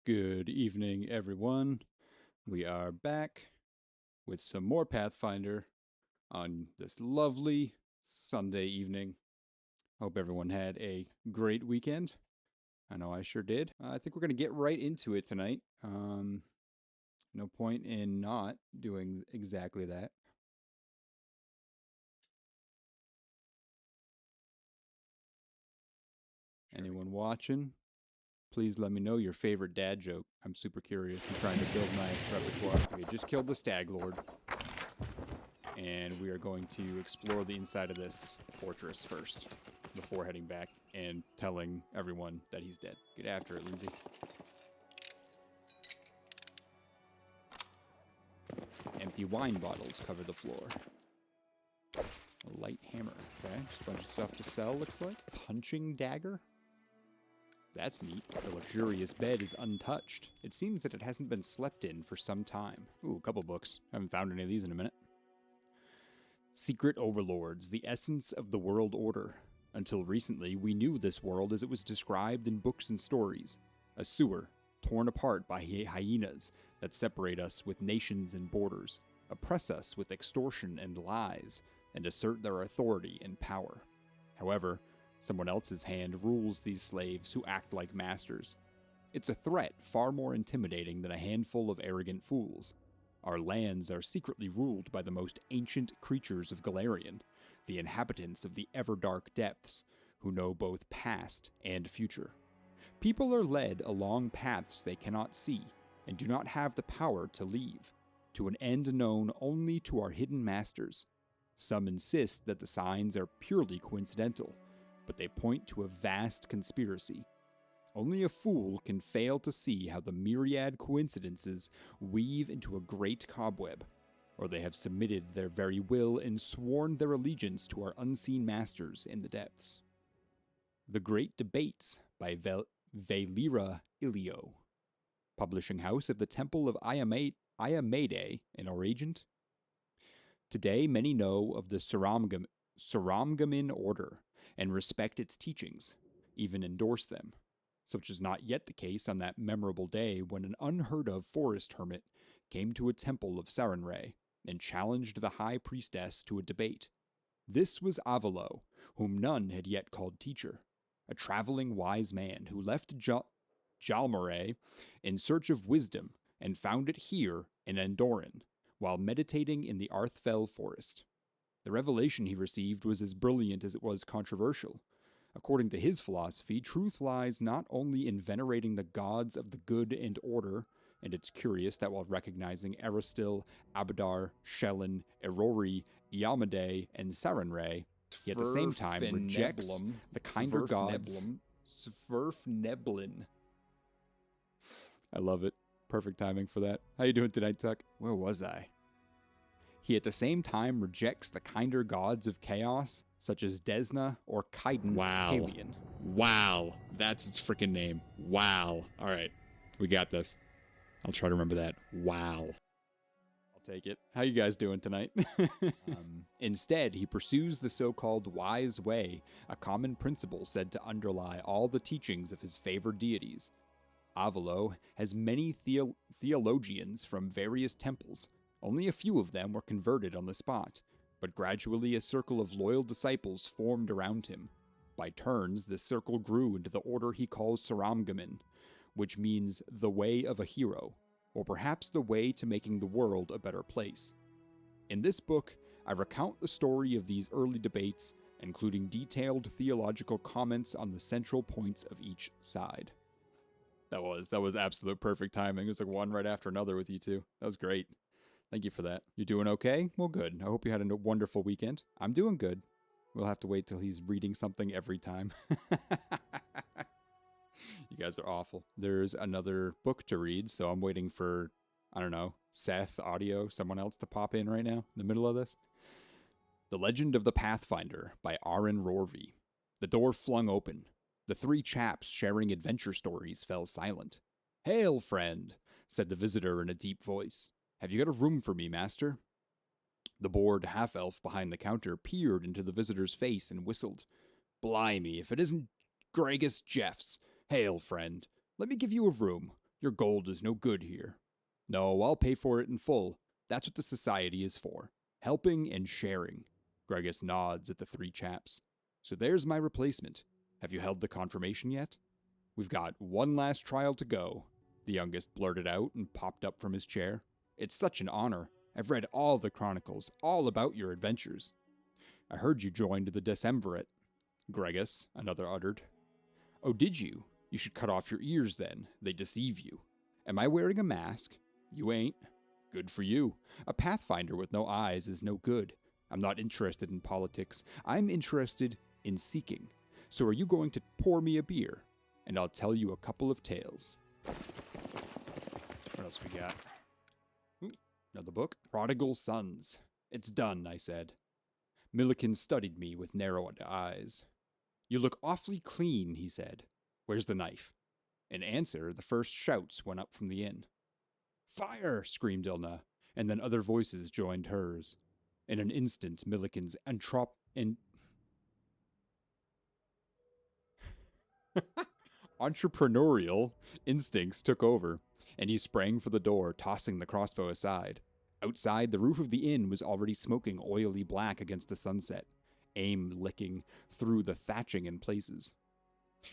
Good evening, everyone. We are back with some more Pathfinder on this lovely Sunday evening. Hope everyone had a great weekend. I know I sure did. I think we're going to get right into it tonight. No point in not doing exactly that. Anyone watching? Please let me know your favorite dad joke. I'm super curious. I'm trying to build my repertoire. We just killed the Stag Lord. And we are going to explore the inside of this fortress first, before heading back and telling everyone that he's dead. Get after it, Lindsay. Empty wine bottles cover the floor. A light hammer. Okay, just a bunch of stuff to sell, looks like. Punching dagger? That's neat. The luxurious bed is untouched. It seems that it hasn't been slept in for some time. Ooh, a couple books. Haven't found any of these in a minute. Secret overlords, the essence of the world order. Until recently, we knew this world as it was described in books and stories. A sewer, torn apart by hyenas that separate us with nations and borders, oppress us with extortion and lies, and assert their authority and power. However, someone else's hand rules these slaves who act like masters. It's a threat far more intimidating than a handful of arrogant fools. Our lands are secretly ruled by the most ancient creatures of Galarian, the inhabitants of the ever-dark depths, who know both past and future. People are led along paths they cannot see, and do not have the power to leave, to an end known only to our hidden masters. Some insist that the signs are purely coincidental, but they point to a vast conspiracy. Only a fool can fail to see how the myriad coincidences weave into a great cobweb, or they have submitted their very will and sworn their allegiance to our unseen masters in the depths. The Great Debates by Valera Ilio, publishing house of the Temple of Iamade in Oragent. Today many know of the Saramgamin order and respect its teachings, even endorse them. Such is not yet the case on that memorable day when an unheard-of forest hermit came to a temple of Sarenrae and challenged the high priestess to a debate. This was Avalo, whom none had yet called teacher, a traveling wise man who left Jalmare in search of wisdom and found it here in Andoran, while meditating in the Arthfell forest. The revelation he received was as brilliant as it was controversial. According to his philosophy, truth lies not only in venerating the gods of the good and order, and it's curious that while recognizing Aristil, Abadar, Shellen, Erori, Iamade, and Sarenrae, he at the same time rejects the kinder gods. Sverfneblin. I love it. Perfect timing for that. How you doing tonight, Tuck? Where was I? He at the same time rejects the kinder gods of chaos, such as Desna or Kaiden Kalian. Wow. That's its freaking name. Wow. All right. We got this. I'll try to remember that. Wow. I'll take it. How you guys doing tonight? Instead, he pursues the so-called wise way, a common principle said to underlie all the teachings of his favored deities. Avalo has many theologians from various temples. Only a few of them were converted on the spot, but gradually a circle of loyal disciples formed around him. By turns, this circle grew into the order he calls Saramgamin, which means the way of a hero, or perhaps the way to making the world a better place. In this book, I recount the story of these early debates, including detailed theological comments on the central points of each side. That was absolute perfect timing. It was like one right after another with you two. That was great. Thank you for that. You doing okay? Well, good. I hope you had a wonderful weekend. I'm doing good. We'll have to wait till he's reading something every time. You guys are awful. There's another book to read, so I'm waiting for, I don't know, Seth, Audio, someone else to pop in right now in the middle of this. The Legend of the Pathfinder by Aaron Rorvey. The door flung open. The three chaps sharing adventure stories fell silent. "Hail, friend," said the visitor in a deep voice. "Have you got a room for me, master?" The bored half-elf behind the counter peered into the visitor's face and whistled. "Blimey, if it isn't Gregus Jeffs. Hail, friend. Let me give you a room. Your gold is no good here. No, I'll pay for it in full. That's what the society is for. Helping and sharing. Gregus nods at the three chaps. So there's my replacement. Have you held the confirmation yet? We've got one last trial to go, the youngest blurted out and popped up from his chair. It's such an honor. I've read all the chronicles, all about your adventures. I heard you joined the Decemvirate. Gregus, another uttered. Oh, did you? You should cut off your ears then. They deceive you. Am I wearing a mask? You ain't. Good for you. A Pathfinder with no eyes is no good. I'm not interested in politics. I'm interested in seeking. So are you going to pour me a beer? And I'll tell you a couple of tales. What else we got? Ooh, another book. Prodigal Sons. It's done, I said. Milliken studied me with narrowed eyes. You look awfully clean, he said. Where's the knife? In answer, the first shouts went up from the inn. Fire! Screamed Ilna, and then other voices joined hers. In an instant, Milliken's entrepreneurial instincts took over, and he sprang for the door, tossing the crossbow aside. Outside, the roof of the inn was already smoking oily black against the sunset, aim licking through the thatching in places.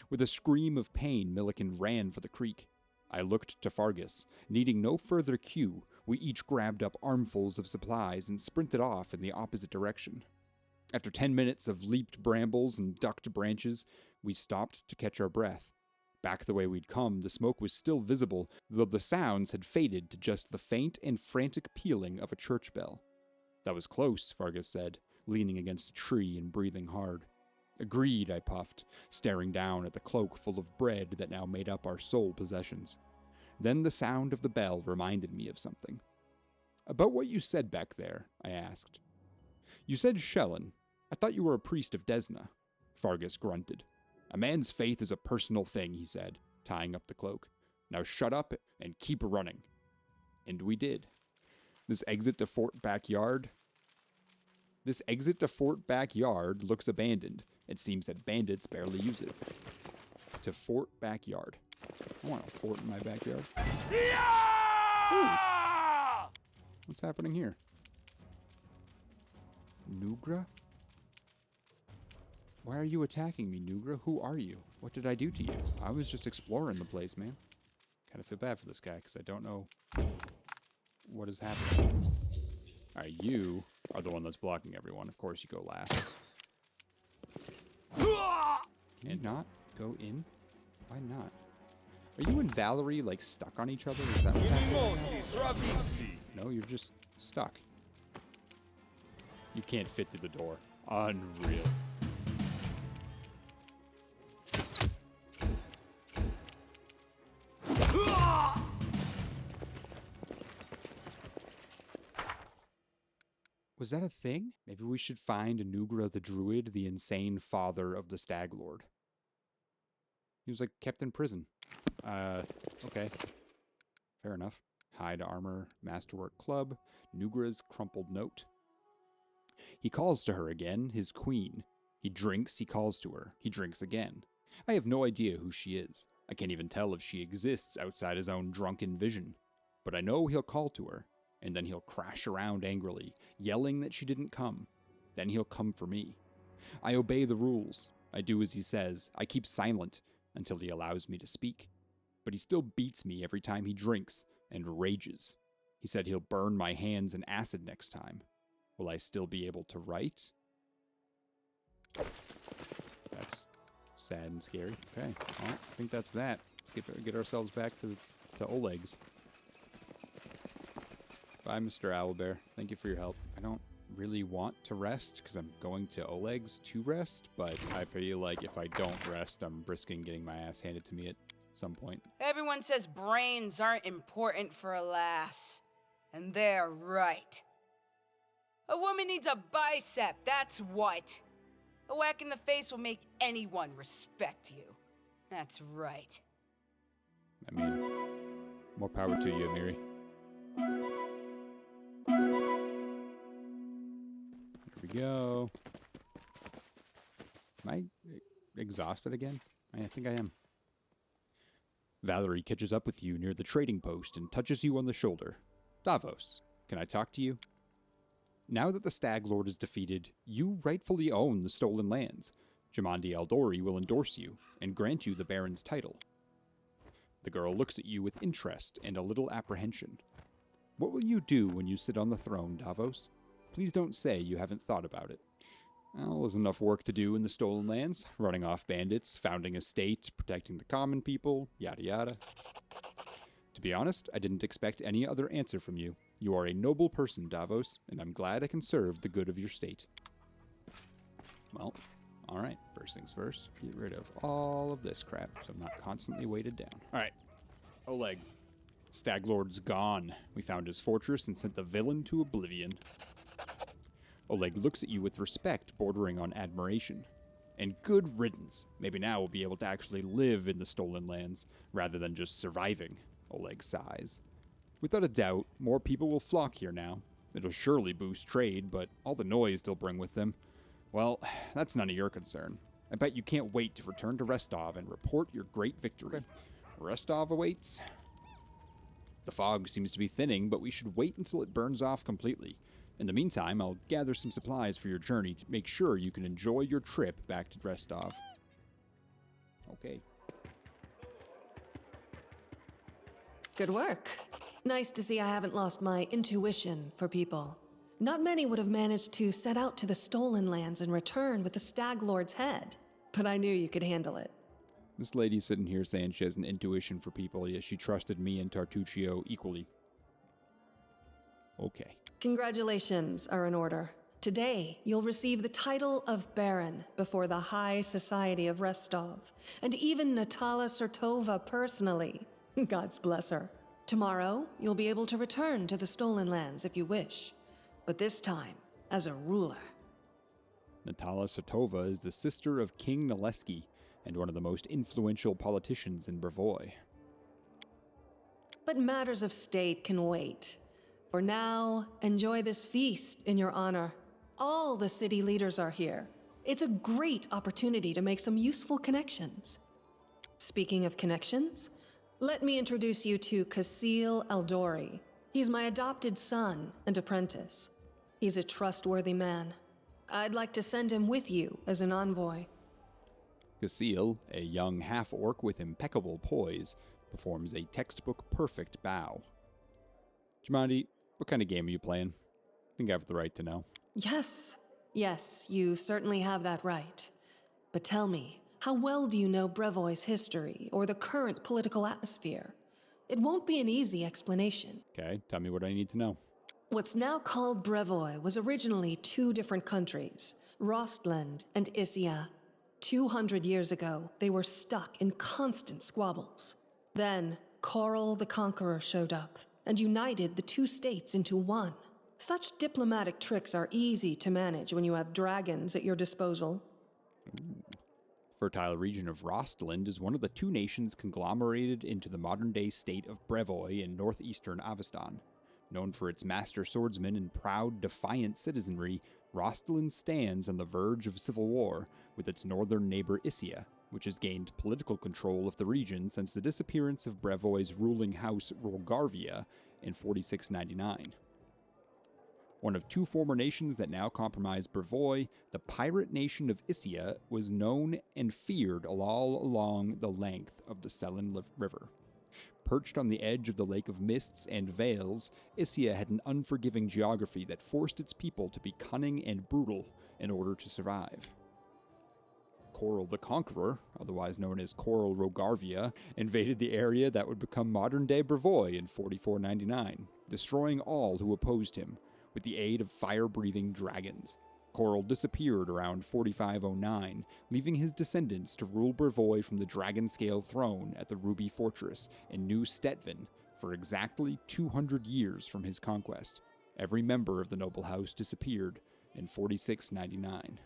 With a scream of pain, Milliken ran for the creek. I looked to Fargus. Needing no further cue, we each grabbed up armfuls of supplies and sprinted off in the opposite direction. After 10 minutes of leaped brambles and ducked branches, we stopped to catch our breath. Back the way we'd come, the smoke was still visible, though the sounds had faded to just the faint and frantic pealing of a church bell. That was close, Fargus said, leaning against a tree and breathing hard. Agreed, I puffed, staring down at the cloak full of bread that now made up our sole possessions. Then the sound of the bell reminded me of something. About what you said back there, I asked. You said Shellen. I thought you were a priest of Desna. Fargus grunted. A man's faith is a personal thing, he said, tying up the cloak. Now shut up and keep running. And we did. This exit to Fort Backyard looks abandoned. It seems that bandits barely use it. To Fort Backyard. I want a fort in my backyard. Ooh. What's happening here? Nugra? Why are you attacking me, Nugra? Who are you? What did I do to you? I was just exploring the place, man. Kind of feel bad for this guy, because I don't know what is happening. Alright, you are the one that's blocking everyone. Of course you go last. Can you not go in? Why not? Are you and Valerie, like, stuck on each other? Is that what's happening? No, you're just stuck. You can't fit through the door. Unreal. Was that a thing? Maybe we should find Nugra the Druid, the insane father of the Stag Lord. He was, like, kept in prison. Okay. Fair enough. Hide armor, masterwork club, Nugra's crumpled note. He calls to her again, his queen. He drinks, he calls to her. He drinks again. I have no idea who she is. I can't even tell if she exists outside his own drunken vision. But I know he'll call to her, and then he'll crash around angrily, yelling that she didn't come. Then he'll come for me. I obey the rules. I do as he says. I keep silent until he allows me to speak. But he still beats me every time he drinks and rages. He said he'll burn my hands in acid next time. Will I still be able to write? That's sad and scary. Okay, well, I think that's that. Let's get ourselves back to Oleg's. Bye, Mr. Owlbear. Thank you for your help. I don't really want to rest because I'm going to Oleg's to rest, but I feel like if I don't rest, I'm risking getting my ass handed to me at some point. Everyone says brains aren't important for a lass, and they're right. A woman needs a bicep, that's what. A whack in the face will make anyone respect you. That's right. I mean, more power to you, Amiri. Here we go. Am I exhausted again? I think I am. Valerie catches up with you near the trading post and touches you on the shoulder. Davos, can I talk to you? Now that the Stag Lord is defeated, you rightfully own the stolen lands. Jamandi Aldori will endorse you and grant you the Baron's title. The girl looks at you with interest and a little apprehension. What will you do when you sit on the throne, Davos? Please don't say you haven't thought about it. Well, there's enough work to do in the stolen lands, running off bandits, founding a state, protecting the common people, yada yada. To be honest, I didn't expect any other answer from you. You are a noble person, Davos, and I'm glad I can serve the good of your state. Well, alright, first things first, get rid of all of this crap so I'm not constantly weighted down. Alright, Oleg. Stag Lord's gone. We found his fortress and sent the villain to oblivion. Oleg looks at you with respect bordering on admiration. And good riddance. Maybe now we'll be able to actually live in the stolen lands, rather than just surviving, Oleg sighs. Without a doubt, more people will flock here now. It'll surely boost trade, but all the noise they'll bring with them, well, that's none of your concern. I bet you can't wait to return to Restov and report your great victory. Restov awaits. The fog seems to be thinning, but we should wait until it burns off completely. In the meantime, I'll gather some supplies for your journey to make sure you can enjoy your trip back to Restov. Okay. Good work. Nice to see I haven't lost my intuition for people. Not many would have managed to set out to the stolen lands and return with the Stag Lord's head, but I knew you could handle it. This lady's sitting here saying she has an intuition for people, yet she trusted me and Tartuccio equally. Okay. Congratulations are in order. Today, you'll receive the title of Baron before the High Society of Restov, and even Natala Sertova personally. God's bless her. Tomorrow, you'll be able to return to the stolen lands if you wish, but this time as a ruler. Natala Sertova is the sister of King Naleski and one of the most influential politicians in Brevoy. But matters of state can wait. For now, enjoy this feast in your honor. All the city leaders are here. It's a great opportunity to make some useful connections. Speaking of connections, let me introduce you to Jamandi Aldori. He's my adopted son and apprentice. He's a trustworthy man. I'd like to send him with you as an envoy. Jamandi, a young half-orc with impeccable poise, performs a textbook-perfect bow. Jamandi, what kind of game are you playing? I think I have the right to know. Yes, you certainly have that right. But tell me, how well do you know Brevoy's history or the current political atmosphere? It won't be an easy explanation. Okay, tell me what I need to know. What's now called Brevoy was originally two different countries, Rostland and Issia. 200 years ago, they were stuck in constant squabbles. Then, Korel the Conqueror showed up and united the two states into one. Such diplomatic tricks are easy to manage when you have dragons at your disposal. Fertile region of Rostland is one of the two nations conglomerated into the modern-day state of Brevoy in northeastern Avestan. Known for its master swordsmen and proud, defiant citizenry, Rostland stands on the verge of civil war with its northern neighbor Issia, which has gained political control of the region since the disappearance of Brevoy's ruling house Rogarvia in 4699. One of two former nations that now comprise Brevoy, the pirate nation of Issia was known and feared all along the length of the Selen River. Perched on the edge of the Lake of Mists and Veils, Issia had an unforgiving geography that forced its people to be cunning and brutal in order to survive. Korel the Conqueror, otherwise known as Korel Rogarvia, invaded the area that would become modern-day Brevoy in 4499, destroying all who opposed him, with the aid of fire-breathing dragons. Korel disappeared around 4509, leaving his descendants to rule Brevoy from the dragon-scale throne at the Ruby Fortress in New Stetven for exactly 200 years from his conquest. Every member of the noble house disappeared in 4699.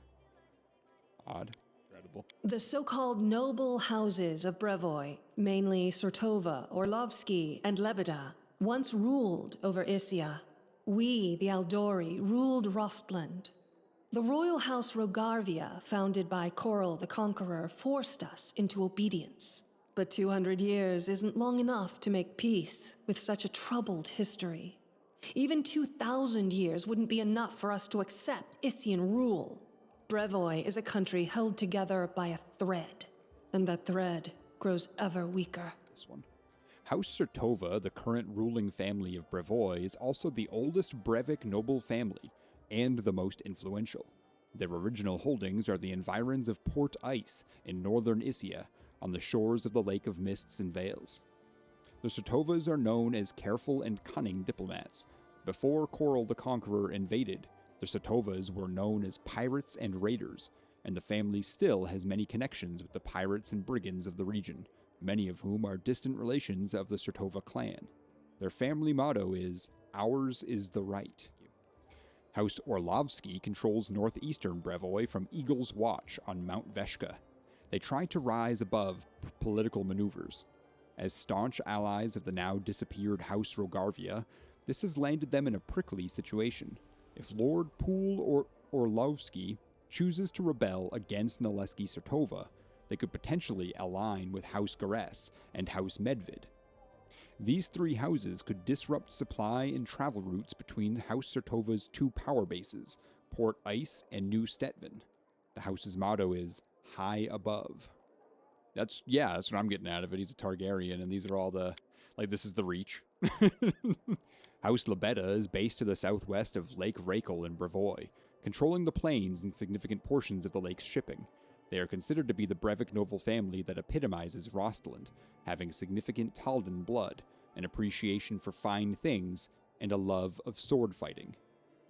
Odd. Incredible. The so-called noble houses of Brevoy, mainly Sertova, Orlovsky, and Lebeda, once ruled over Issia. We, the Aldori, ruled Rostland. The royal house Rogarvia, founded by Korel the Conqueror, forced us into obedience. But 200 years isn't long enough to make peace with such a troubled history. Even 2,000 years wouldn't be enough for us to accept Isian rule. Brevoy is a country held together by a thread, and that thread grows ever weaker. This one. House Sertova, the current ruling family of Brevoy, is also the oldest Brevic noble family and the most influential. Their original holdings are the environs of Port Ice in northern Isia, on the shores of the Lake of Mists and Veils. The Sertovas are known as careful and cunning diplomats. Before Coral the Conqueror invaded, the Sertovas were known as pirates and raiders, and the family still has many connections with the pirates and brigands of the region, many of whom are distant relations of the Sertova clan. Their family motto is, "Ours is the right." House Orlovsky controls northeastern Brevoy from Eagle's Watch on Mount Veshka. They try to rise above political maneuvers. As staunch allies of the now disappeared House Rogarvia, this has landed them in a prickly situation. If Lord Pool or Orlovsky chooses to rebel against Naleski Sertova, they could potentially align with House Gares and House Medvid. These three houses could disrupt supply and travel routes between House Sertova's two power bases, Port Ice and New Stetvan. The house's motto is, "High Above." That's what I'm getting out of it. He's a Targaryen, and these are all this is the Reach. House Lebeda is based to the southwest of Lake Rakel in Brevoy, controlling the plains and significant portions of the lake's shipping. They are considered to be the Brevic noble family that epitomizes Rostland, having significant Taldan blood, an appreciation for fine things, and a love of sword fighting.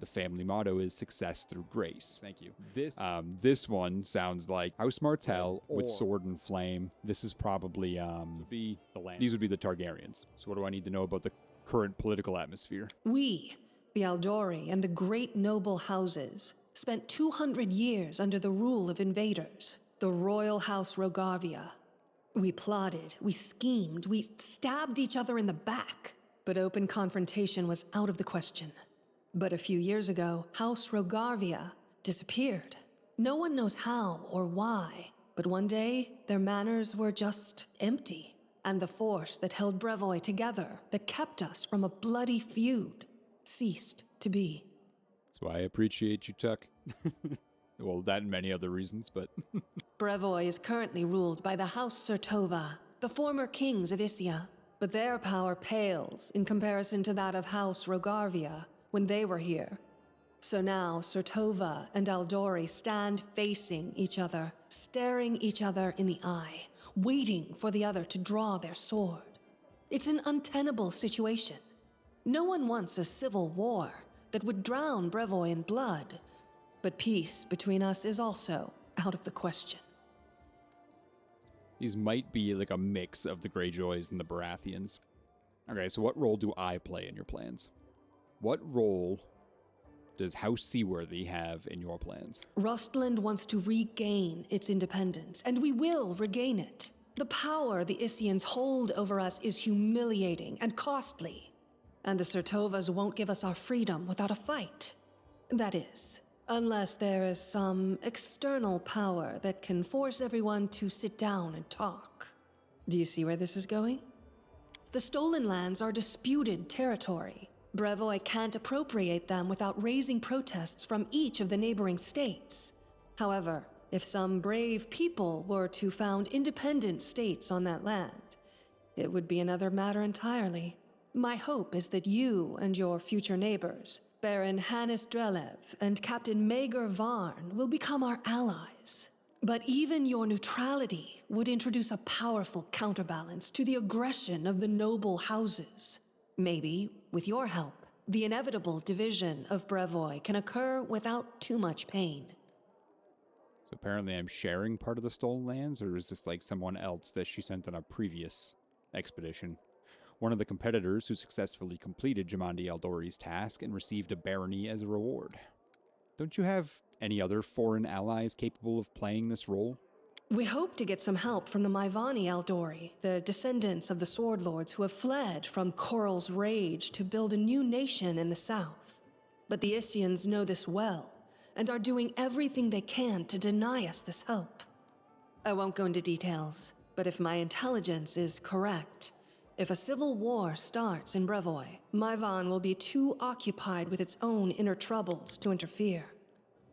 The family motto is success through grace. Thank you. This one sounds like House Martell with sword and flame. This is probably these would be the Targaryens. So what do I need to know about the current political atmosphere? We, the Aldori and the great noble houses, spent 200 years under the rule of invaders, the royal house Rogarvia. We plotted, we schemed, we stabbed each other in the back, but open confrontation was out of the question. But a few years ago, House Rogarvia disappeared. No one knows how or why, but one day, their manors were just empty, and the force that held Brevoy together, that kept us from a bloody feud, ceased to be. That's why I appreciate you, Tuck. Well, that and many other reasons, but... Brevoy is currently ruled by the House Sertova, the former kings of Isia, but their power pales in comparison to that of House Rogarvia when they were here. So now Sertova and Aldori stand facing each other, staring each other in the eye, waiting for the other to draw their sword. It's an untenable situation. No one wants a civil war that would drown Brevoy in blood, but peace between us is also out of the question. These might be like a mix of the Greyjoys and the Baratheons. Okay, so what role do I play in your plans? What role does House Seaworthy have in your plans? Rostland wants to regain its independence, and we will regain it. The power the Isians hold over us is humiliating and costly, and the Sertovas won't give us our freedom without a fight. That is, unless there is some external power that can force everyone to sit down and talk. Do you see where this is going? The stolen lands are disputed territory. Brevoy can't appropriate them without raising protests from each of the neighboring states. However, if some brave people were to found independent states on that land, it would be another matter entirely. My hope is that you and your future neighbors, Baron Hannes Drelev and Captain Maegor Varn, will become our allies. But even your neutrality would introduce a powerful counterbalance to the aggression of the noble houses. Maybe, with your help, the inevitable division of Brevoy can occur without too much pain. So apparently I'm sharing part of the stolen lands, or is this like someone else that she sent on a previous expedition? One of the competitors who successfully completed Jamandi Aldori's task and received a barony as a reward. Don't you have any other foreign allies capable of playing this role? We hope to get some help from the Maivani Aldori, the descendants of the Sword Lords who have fled from Coral's rage to build a new nation in the south. But the Isians know this well, and are doing everything they can to deny us this help. I won't go into details, But if my intelligence is correct, if a civil war starts in Brevoy, Maivan will be too occupied with its own inner troubles to interfere.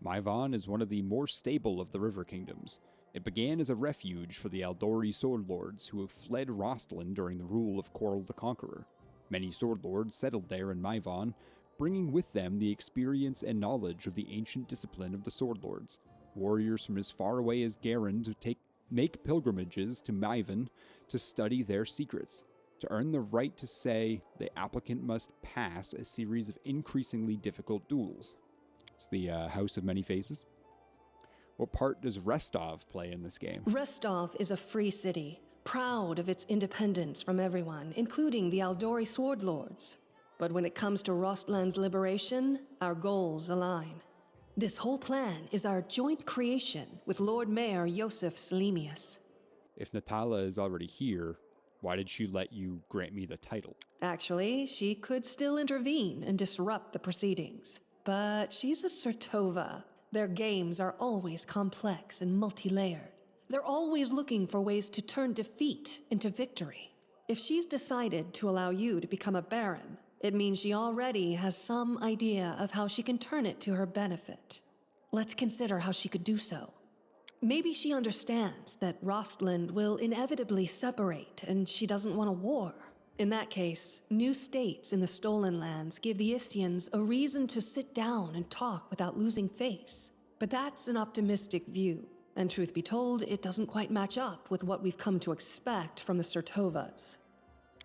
Maivan is one of the more stable of the River Kingdoms. It began as a refuge for the Aldori sword lords who have fled Rostland during the rule of Corl the Conqueror. Many sword lords settled there in Maivan, bringing with them the experience and knowledge of the ancient discipline of the sword lords. Warriors from as far away as Garen to make pilgrimages to Maivan to study their secrets. To earn the right to say, the applicant must pass a series of increasingly difficult duels. It's the House of Many Faces. What part does Restov play in this game? Restov is a free city, proud of its independence from everyone, including the Aldori sword lords. But when it comes to Rostland's liberation, our goals align. This whole plan is our joint creation with Lord Mayor Yosef Selemius. If Natala is already here, why did she let you grant me the title? Actually, she could still intervene and disrupt the proceedings. But she's a Sertova. Their games are always complex and multi-layered. They're always looking for ways to turn defeat into victory. If she's decided to allow you to become a baron, it means she already has some idea of how she can turn it to her benefit. Let's consider how she could do so. Maybe she understands that Rostland will inevitably separate and she doesn't want a war. In that case, new states in the Stolen Lands give the Issians a reason to sit down and talk without losing face. But that's an optimistic view, and truth be told, it doesn't quite match up with what we've come to expect from the Sertovas.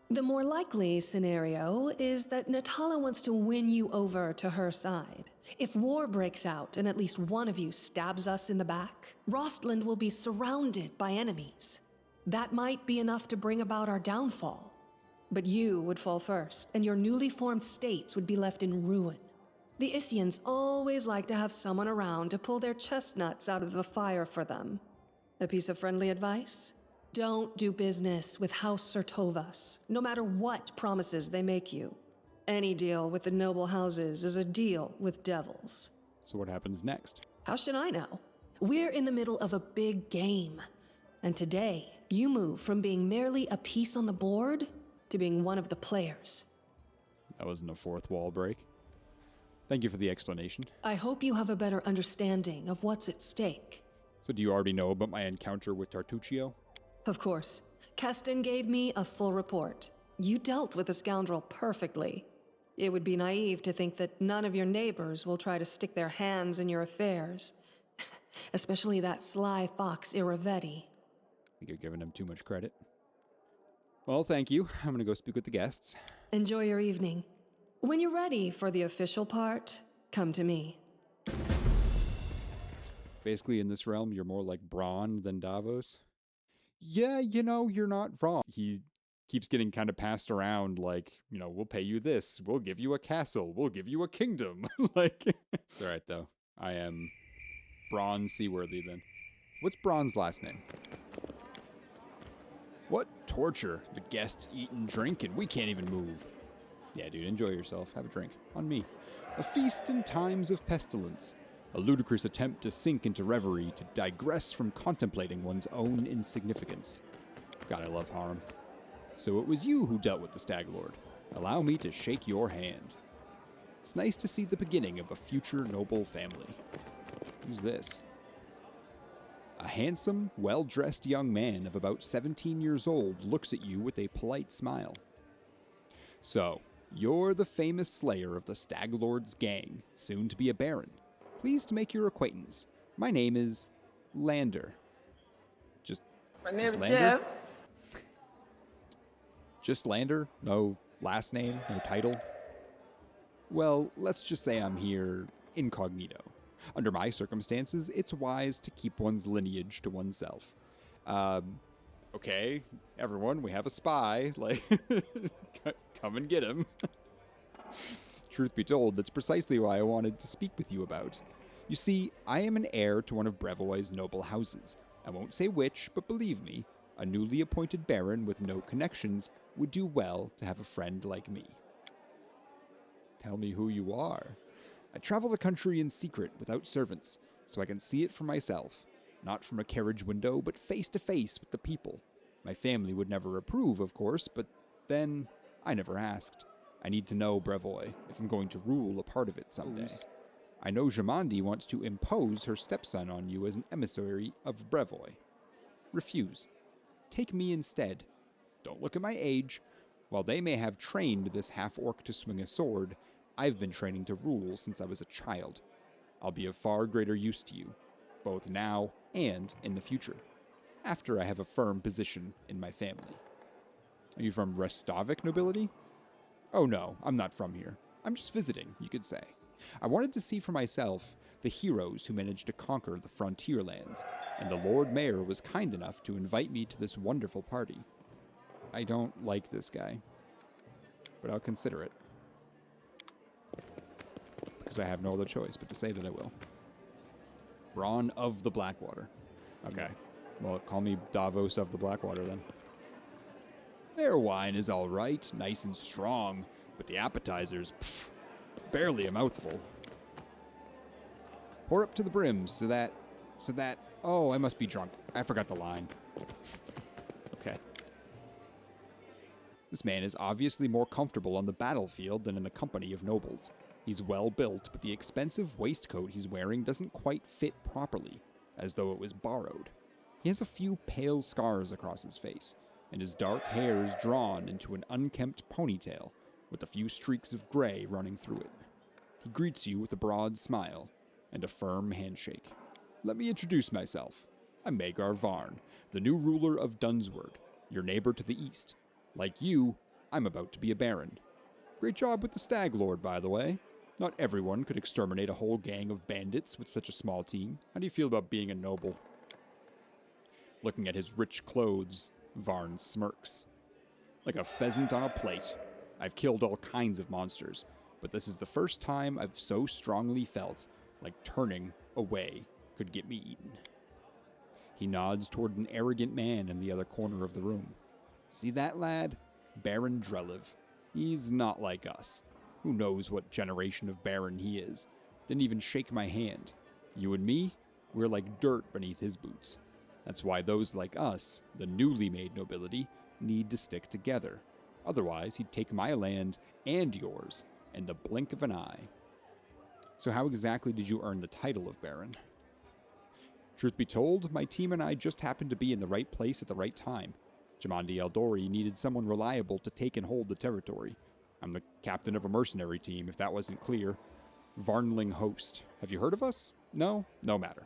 The more likely scenario is that Natala wants to win you over to her side. If war breaks out and at least one of you stabs us in the back, Rostland will be surrounded by enemies. That might be enough to bring about our downfall. But you would fall first, and your newly formed states would be left in ruin. The Issians always like to have someone around to pull their chestnuts out of the fire for them. A piece of friendly advice? Don't do business with House Sertovas, no matter what promises they make you. Any deal with the noble houses is a deal with devils. So what happens next? How should I know? We're in the middle of a big game. And today, you move from being merely a piece on the board to being one of the players. That wasn't a fourth wall break. Thank you for the explanation. I hope you have a better understanding of what's at stake. So do you already know about my encounter with Tartuccio? Of course. Keston gave me a full report. You dealt with the scoundrel perfectly. It would be naive to think that none of your neighbors will try to stick their hands in your affairs. Especially that sly fox Iravetti. I think you're giving him too much credit. Well, thank you. I'm gonna go speak with the guests. Enjoy your evening. When you're ready for the official part, come to me. Basically, in this realm, you're more like Braun than Davos. Yeah, you're not wrong. He keeps getting kind of passed around like, we'll pay you this, we'll give you a castle, we'll give you a kingdom. It's all right, though. I am Braun Seaworthy, then. What's Braun's last name? What torture. The guests eat and drink, and we can't even move. Yeah, dude, enjoy yourself. Have a drink. On me. A feast in times of pestilence. A ludicrous attempt to sink into reverie, to digress from contemplating one's own insignificance. God, I love harm. So it was you who dealt with the Stag Lord. Allow me to shake your hand. It's nice to see the beginning of a future noble family. Who's this? A handsome, well-dressed young man of about 17 years old looks at you with a polite smile. So, you're the famous slayer of the Stag Lord's gang, soon to be a baron. Pleased to make your acquaintance. My name is Lander. My name is Lander? Jeff. Just Lander? No last name? No title? Well, let's just say I'm here incognito. Under my circumstances, it's wise to keep one's lineage to oneself. Okay, everyone, we have a spy. Come and get him. Truth be told, that's precisely why I wanted to speak with you about. You see, I am an heir to one of Brevoy's noble houses. I won't say which, but believe me, a newly appointed baron with no connections would do well to have a friend like me. Tell me who you are. I travel the country in secret without servants, so I can see it for myself. Not from a carriage window, but face to face with the people. My family would never approve, of course, but then I never asked. I need to know, Brevoy, if I'm going to rule a part of it someday. I know Jamandi wants to impose her stepson on you as an emissary of Brevoy. Refuse. Take me instead. Don't look at my age. While they may have trained this half-orc to swing a sword, I've been training to rule since I was a child. I'll be of far greater use to you, both now and in the future, after I have a firm position in my family. Are you from Restovic nobility? Oh no, I'm not from here. I'm just visiting, you could say. I wanted to see for myself the heroes who managed to conquer the frontier lands, and the Lord Mayor was kind enough to invite me to this wonderful party. I don't like this guy, but I'll consider it. Because I have no other choice but to say that I will. Braun of the Blackwater. Okay. Well, call me Davos of the Blackwater then. Their wine is all right, nice and strong, but the appetizers, pff, barely a mouthful. Pour up to the brim so that, oh, I must be drunk. I forgot the line. Okay. This man is obviously more comfortable on the battlefield than in the company of nobles. He's well built, but the expensive waistcoat he's wearing doesn't quite fit properly, as though it was borrowed. He has a few pale scars across his face, and his dark hair is drawn into an unkempt ponytail, with a few streaks of gray running through it. He greets you with a broad smile and a firm handshake. Let me introduce myself. I'm Magar Varn, the new ruler of Dunsword, your neighbor to the east. Like you, I'm about to be a baron. Great job with the Stag Lord, by the way. Not everyone could exterminate a whole gang of bandits with such a small team. How do you feel about being a noble? Looking at his rich clothes, Varn smirks. Like a pheasant on a plate. I've killed all kinds of monsters, but this is the first time I've so strongly felt like turning away could get me eaten. He nods toward an arrogant man in the other corner of the room. See that lad? Baron Drelev. He's not like us. Who knows what generation of baron he is? Didn't even shake my hand. You and me, we're like dirt beneath his boots. That's why those like us, the newly made nobility, need to stick together. Otherwise, he'd take my land and yours in the blink of an eye. So how exactly did you earn the title of baron? Truth be told, my team and I just happened to be in the right place at the right time. Jamandi Aldori needed someone reliable to take and hold the territory. I'm the captain of a mercenary team, if that wasn't clear. Varnling Host. Have you heard of us? No? No matter.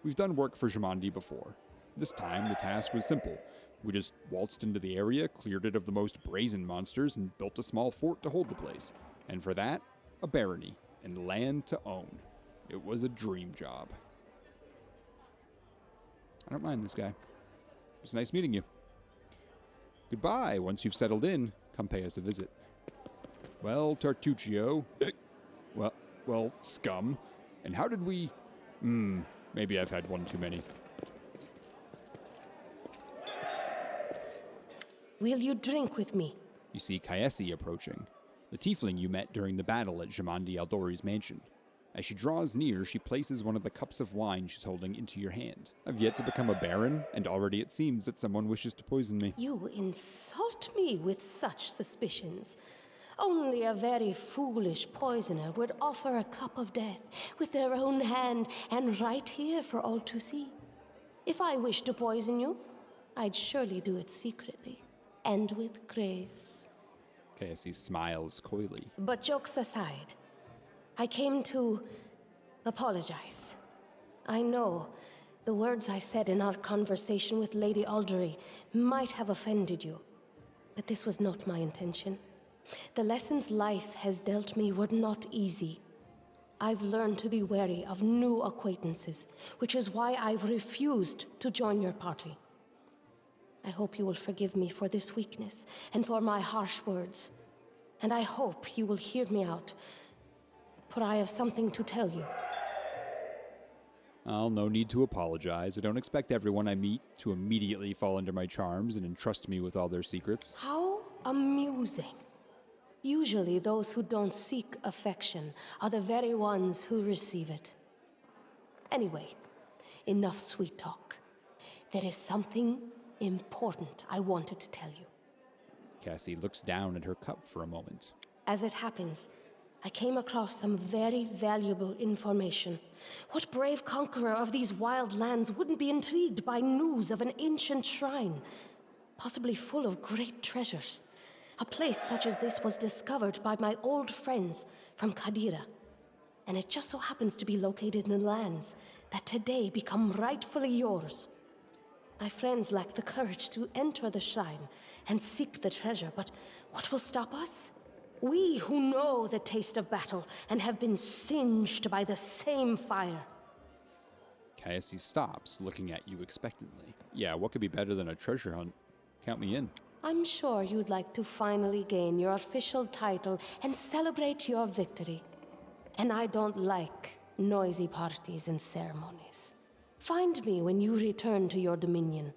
We've done work for Jamandi before. This time, the task was simple. We just waltzed into the area, cleared it of the most brazen monsters, and built a small fort to hold the place. And for that, a barony, and land to own. It was a dream job. I don't mind this guy. It was nice meeting you. Goodbye. Once you've settled in, come pay us a visit. Well, Tartuccio. Well, scum. And how did we... Maybe I've had one too many. Will you drink with me? You see Kaesi approaching, the tiefling you met during the battle at Jamandi Aldori's mansion. As she draws near, she places one of the cups of wine she's holding into your hand. I've yet to become a baron, and already it seems that someone wishes to poison me. You insult me with such suspicions. Only a very foolish poisoner would offer a cup of death with their own hand and right here for all to see. If I wished to poison you, I'd surely do it secretly and with grace. Kaesi smiles coyly. But jokes aside, I came to apologize. I know the words I said in our conversation with Lady Aldori might have offended you, but this was not my intention. The lessons life has dealt me were not easy. I've learned to be wary of new acquaintances, which is why I've refused to join your party. I hope you will forgive me for this weakness and for my harsh words. And I hope you will hear me out, for I have something to tell you. Oh, no need to apologize. I don't expect everyone I meet to immediately fall under my charms and entrust me with all their secrets. How amusing. Usually those who don't seek affection are the very ones who receive it. Anyway, enough sweet talk. There is something important I wanted to tell you. Cassie looks down at her cup for a moment. As it happens, I came across some very valuable information. What brave conqueror of these wild lands wouldn't be intrigued by news of an ancient shrine, possibly full of great treasures? A place such as this was discovered by my old friends from Kadira, and it just so happens to be located in the lands that today become rightfully yours. My friends lack the courage to enter the shrine and seek the treasure, but what will stop us? We who know the taste of battle and have been singed by the same fire. Cassie stops, looking at you expectantly. Yeah, what could be better than a treasure hunt? Count me in. I'm sure you'd like to finally gain your official title and celebrate your victory. And I don't like noisy parties and ceremonies. Find me when you return to your dominion.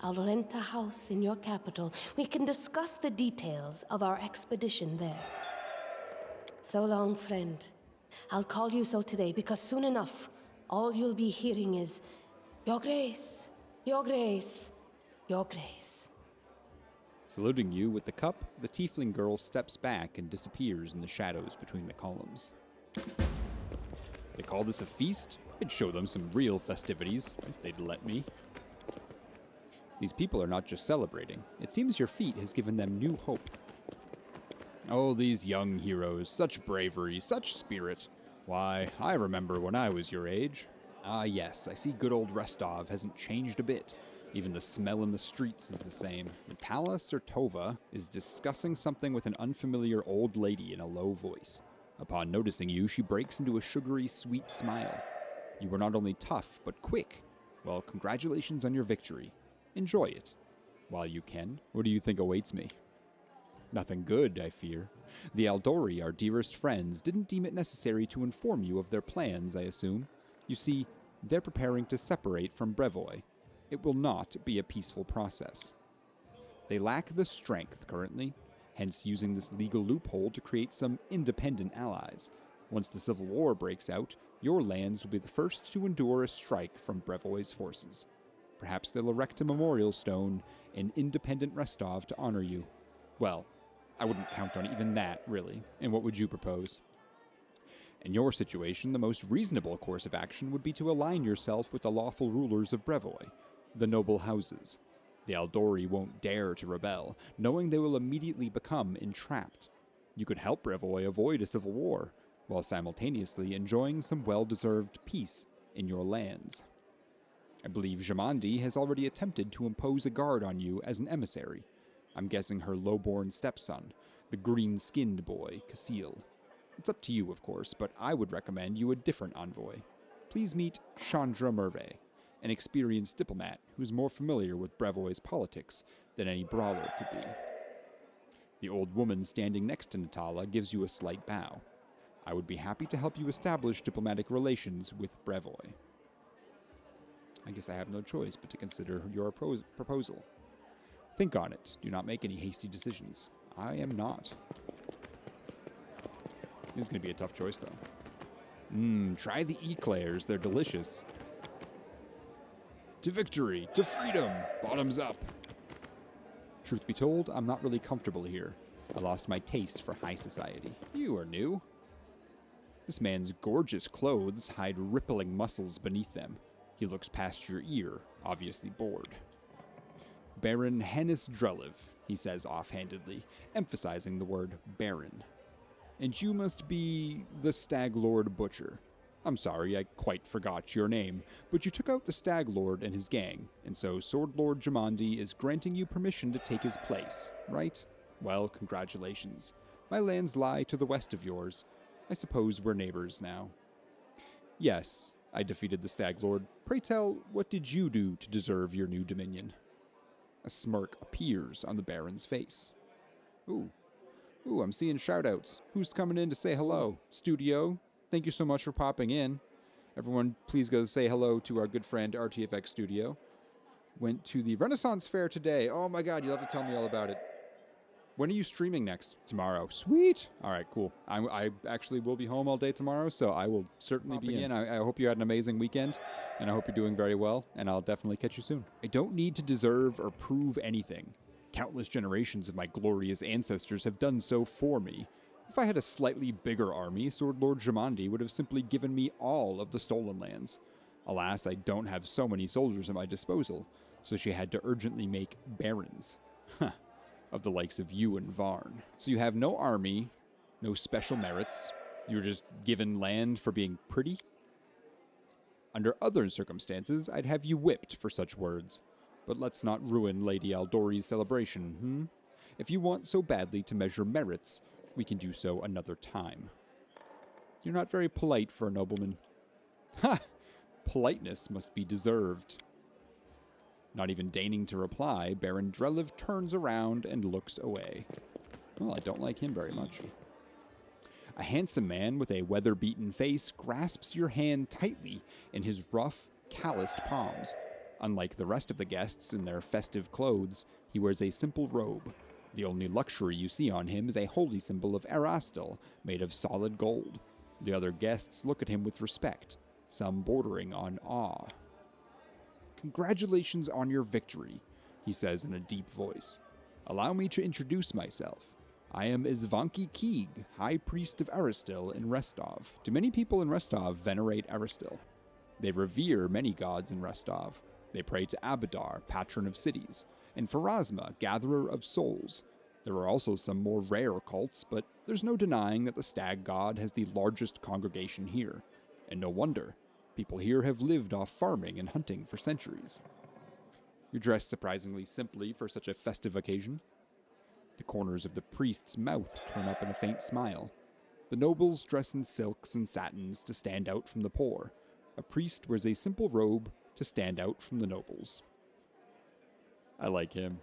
I'll rent a house in your capital. We can discuss the details of our expedition there. So long, friend. I'll call you so today because soon enough, all you'll be hearing is, Your Grace, Your Grace, Your Grace. Saluting you with the cup, the tiefling girl steps back and disappears in the shadows between the columns. They call this a feast? I'd show them some real festivities, if they'd let me. These people are not just celebrating. It seems your feat has given them new hope. Oh, these young heroes, such bravery, such spirit. Why, I remember when I was your age. Ah, yes, I see good old Restov hasn't changed a bit. Even the smell in the streets is the same. Talis or Tova is discussing something with an unfamiliar old lady in a low voice. Upon noticing you, she breaks into a sugary, sweet smile. You were not only tough, but quick. Well, congratulations on your victory. Enjoy it. While you can, what do you think awaits me? Nothing good, I fear. The Aldori, our dearest friends, didn't deem it necessary to inform you of their plans, I assume. You see, they're preparing to separate from Brevoy. It will not be a peaceful process. They lack the strength currently, hence using this legal loophole to create some independent allies. Once the civil war breaks out, your lands will be the first to endure a strike from Brevoy's forces. Perhaps they'll erect a memorial stone in independent Restov to honor you. Well, I wouldn't count on even that, really. And what would you propose? In your situation, the most reasonable course of action would be to align yourself with the lawful rulers of Brevoy, the noble houses. The Aldori won't dare to rebel, knowing they will immediately become entrapped. You could help Brevoy avoid a civil war, while simultaneously enjoying some well-deserved peace in your lands. I believe Jamandi has already attempted to impose a guard on you as an emissary. I'm guessing her low-born stepson, the green-skinned boy, Casil. It's up to you, of course, but I would recommend you a different envoy. Please meet Chandra Merve, an experienced diplomat who's more familiar with Brevoy's politics than any brawler could be. The old woman standing next to Natala gives you a slight bow. I would be happy to help you establish diplomatic relations with Brevoy. I guess I have no choice but to consider your proposal. Think on it. Do not make any hasty decisions. I am not. This is going to be a tough choice, though. Try the eclairs. They're delicious. To victory! To freedom! Bottoms up! Truth be told, I'm not really comfortable here. I lost my taste for high society. You are new. This man's gorgeous clothes hide rippling muscles beneath them. He looks past your ear, obviously bored. Baron Hennis Drelev, he says offhandedly, emphasizing the word Baron. And you must be the Stag Lord Butcher. I'm sorry, I quite forgot your name, but you took out the Stag Lord and his gang, and so Sword Lord Jamandi is granting you permission to take his place, right? Well, congratulations. My lands lie to the west of yours. I suppose we're neighbors now. Yes, I defeated the Stag Lord. Pray tell, what did you do to deserve your new dominion? A smirk appears on the Baron's face. Ooh, I'm seeing shoutouts. Who's coming in to say hello? Studio, thank you so much for popping in. Everyone, please go say hello to our good friend RTFX Studio. Went to the Renaissance Fair today. Oh my god, you'll have to tell me all about it. When are you streaming next? Tomorrow. Sweet. All right, cool. I actually will be home all day tomorrow, so I will certainly be in. I hope you had an amazing weekend, and I hope you're doing very well, and I'll definitely catch you soon. I don't need to deserve or prove anything. Countless generations of my glorious ancestors have done so for me. If I had a slightly bigger army, Sword Lord Jamandi would have simply given me all of the stolen lands. Alas, I don't have so many soldiers at my disposal, so she had to urgently make barons. Huh. Of the likes of you and Varn. So you have no army, no special merits. You're just given land for being pretty? Under other circumstances, I'd have you whipped for such words. But let's not ruin Lady Aldori's celebration, If you want so badly to measure merits, we can do so another time. You're not very polite for a nobleman. Ha! Politeness must be deserved. Not even deigning to reply, Baron Drelev turns around and looks away. Well, I don't like him very much. A handsome man with a weather-beaten face grasps your hand tightly in his rough, calloused palms. Unlike the rest of the guests in their festive clothes, he wears a simple robe. The only luxury you see on him is a holy symbol of Erastil, made of solid gold. The other guests look at him with respect, some bordering on awe. Congratulations on your victory, he says in a deep voice. Allow me to introduce myself. I am Izvanki Keeg, High Priest of Erastil in Restov. Do many people in Restov venerate Erastil? They revere many gods in Restov. They pray to Abadar, patron of cities, and Pharasma, gatherer of souls. There are also some more rare cults, but there's no denying that the stag god has the largest congregation here. And no wonder. People here have lived off farming and hunting for centuries. You're dressed surprisingly simply for such a festive occasion. The corners of the priest's mouth turn up in a faint smile. The nobles dress in silks and satins to stand out from the poor. A priest wears a simple robe to stand out from the nobles. I like him.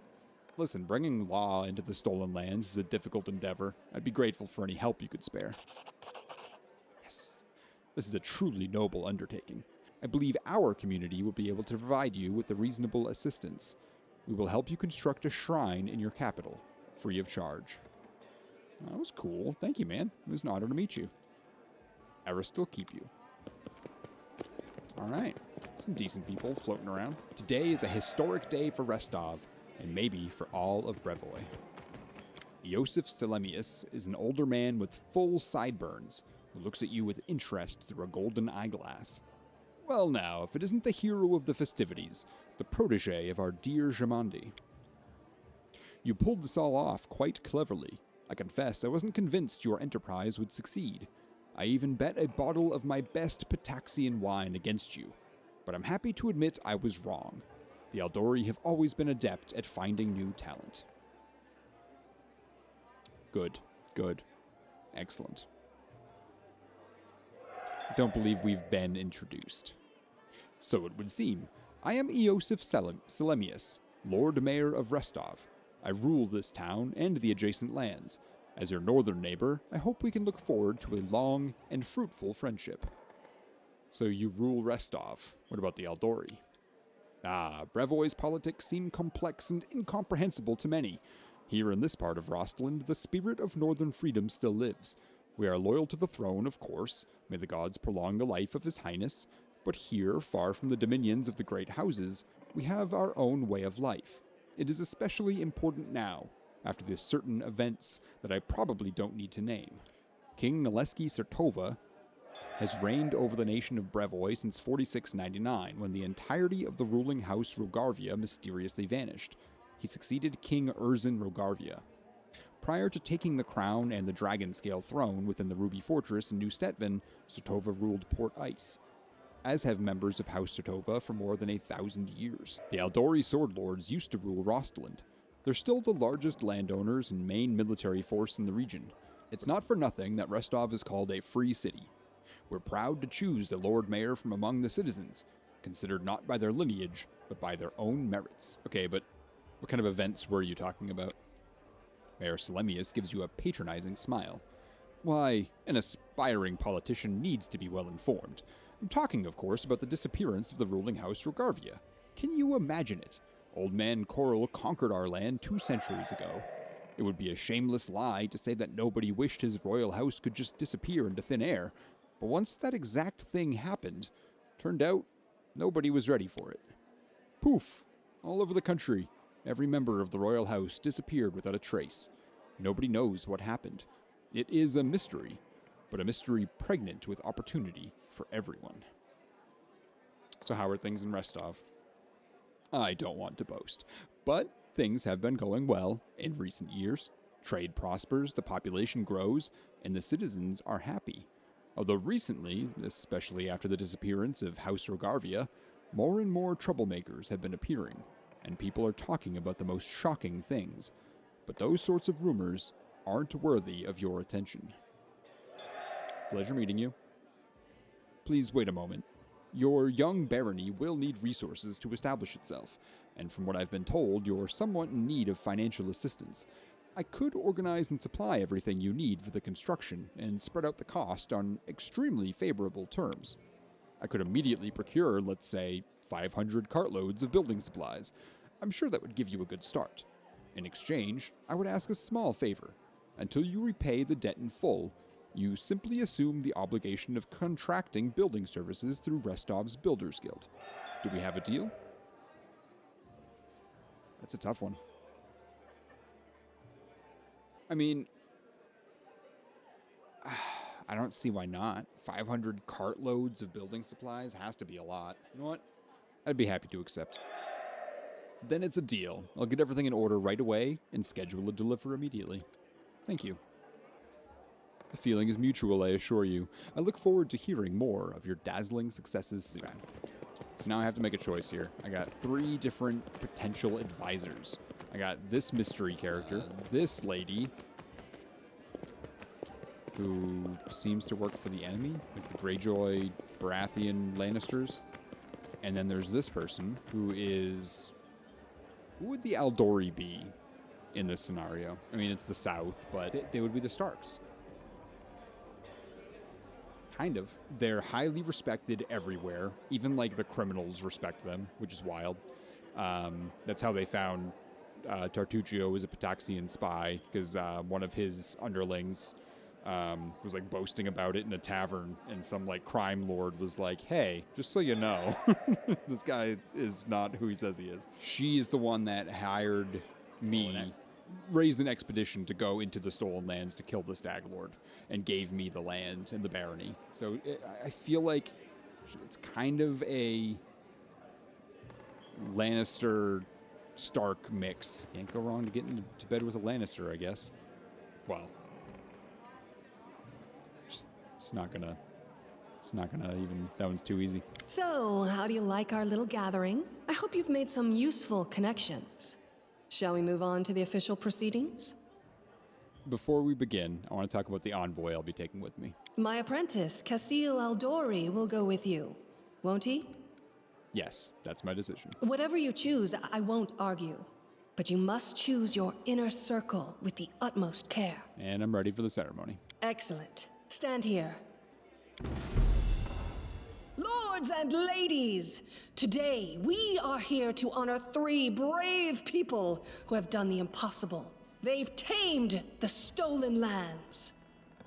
Listen, bringing law into the stolen lands is a difficult endeavor. I'd be grateful for any help you could spare. Yes. This is a truly noble undertaking. I believe our community will be able to provide you with the reasonable assistance. We will help you construct a shrine in your capital, free of charge. That was cool. Thank you, man. It was an honor to meet you. Erastil keep you. All right. Some decent people floating around. Today is a historic day for Restov, and maybe for all of Brevoy. Iosif Selemius is an older man with full sideburns, who looks at you with interest through a golden eyeglass. Well now, if it isn't the hero of the festivities, the protege of our dear Jamandi. You pulled this all off quite cleverly. I confess I wasn't convinced your enterprise would succeed. I even bet a bottle of my best Pitaxian wine against you. But I'm happy to admit I was wrong. The Aldori have always been adept at finding new talent. Good. Good. Excellent. Don't believe we've been introduced. So it would seem. I am Iosif Selemius, Lord Mayor of Restov. I rule this town and the adjacent lands. As your northern neighbor, I hope we can look forward to a long and fruitful friendship. So you rule Restov. What about the Aldori? Brevoy's politics seem complex and incomprehensible to many. Here in this part of Rostland, the spirit of northern freedom still lives. We are loyal to the throne, of course. May the gods prolong the life of His Highness. But here, far from the dominions of the great houses, we have our own way of life. It is especially important now, after the certain events that I probably don't need to name. King Naleski Sertova has reigned over the nation of Brevoy since 4699, when the entirety of the ruling house Rogarvia mysteriously vanished. He succeeded King Erzin Rogarvia. Prior to taking the crown and the dragon-scale throne within the Ruby Fortress in New Stetven, Sertova ruled Port Ice, as have members of House Sertova for more than 1,000 years. The Aldori sword lords used to rule Rostland. They're still the largest landowners and main military force in the region. It's not for nothing that Restov is called a free city. We're proud to choose the Lord Mayor from among the citizens, considered not by their lineage, but by their own merits. Okay, but what kind of events were you talking about? Mayor Selemius gives you a patronizing smile. Why, an aspiring politician needs to be well informed. I'm talking, of course, about the disappearance of the ruling house Rogarvia. Can you imagine it? Old man Coral conquered our land 2 centuries ago. It would be a shameless lie to say that nobody wished his royal house could just disappear into thin air. But once that exact thing happened, turned out nobody was ready for it. Poof! All over the country, every member of the royal house disappeared without a trace. Nobody knows what happened. It is a mystery, but a mystery pregnant with opportunity for everyone. So how are things in Restov? I don't want to boast, but things have been going well in recent years. Trade prospers, the population grows, and the citizens are happy. Although recently, especially after the disappearance of House Rogarvia, more and more troublemakers have been appearing, and people are talking about the most shocking things. But those sorts of rumors aren't worthy of your attention. Pleasure meeting you. Please wait a moment. Your young barony will need resources to establish itself, and from what I've been told, you're somewhat in need of financial assistance. I could organize and supply everything you need for the construction and spread out the cost on extremely favorable terms. I could immediately procure, let's say, 500 cartloads of building supplies. I'm sure that would give you a good start. In exchange, I would ask a small favor. Until you repay the debt in full, you simply assume the obligation of contracting building services through Restov's Builders Guild. Do we have a deal? That's a tough one. I mean, I don't see why not. 500 cartloads of building supplies has to be a lot. You know what? I'd be happy to accept. Then it's a deal. I'll get everything in order right away and schedule a deliver immediately. Thank you. The feeling is mutual, I assure you. I look forward to hearing more of your dazzling successes soon. So now I have to make a choice here. I got 3 different potential advisors. I got this mystery character, this lady, who seems to work for the enemy, like the Greyjoy, Baratheon Lannisters. And then there's this person who is... Who would the Aldori be in this scenario? I mean, it's the South, but they would be the Starks. Kind of. They're highly respected everywhere. Even, like, the criminals respect them, which is wild. That's how they found Tartuccio was a Pataxian spy, because one of his underlings was, like, boasting about it in a tavern, and some, like, crime lord was like, hey, just so you know, this guy is not who he says he is. She is the one that hired me, raised an expedition to go into the Stolen Lands to kill the Stag Lord, and gave me the land and the barony. So I feel like it's kind of a Lannister-Stark mix. Can't go wrong to get into bed with a Lannister, I guess. Well, it's not gonna even, that one's too easy. So, how do you like our little gathering? I hope you've made some useful connections. Shall we move on to the official proceedings? Before we begin, I want to talk about the envoy I'll be taking with me. My apprentice, Casil Aldori, will go with you, won't he? Yes, that's my decision. Whatever you choose, I won't argue. But you must choose your inner circle with the utmost care. And I'm ready for the ceremony. Excellent. Stand here. Lords and ladies, today we are here to honor 3 brave people who have done the impossible. They've tamed the Stolen Lands.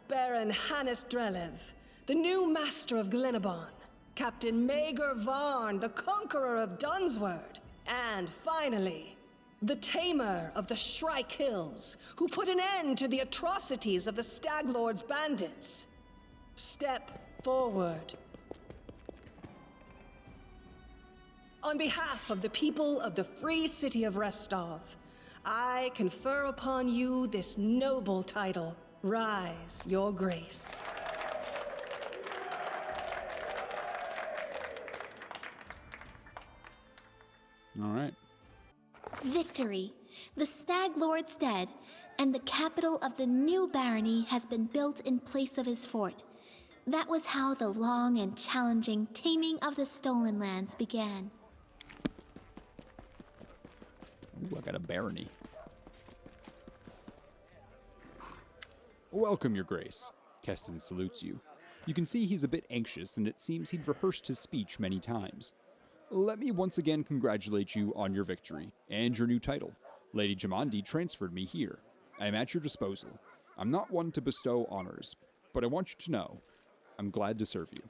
Baron Hannes Drelev, the new master of Glenabon. Captain Maegor Varn, the conqueror of Dunsword. And finally, the tamer of the Shrike Hills, who put an end to the atrocities of the Stag Lord's bandits. Step forward. On behalf of the people of the free city of Restov, I confer upon you this noble title. Rise, your grace. All right. Victory! The Stag Lord's dead, and the capital of the new barony has been built in place of his fort. That was how the long and challenging taming of the Stolen Lands began. Ooh, I got a barony. Welcome, Your Grace. Keston salutes you. You can see he's a bit anxious, and it seems he'd rehearsed his speech many times. Let me once again congratulate you on your victory, and your new title. Lady Jamandi transferred me here. I am at your disposal. I'm not one to bestow honors, but I want you to know, I'm glad to serve you.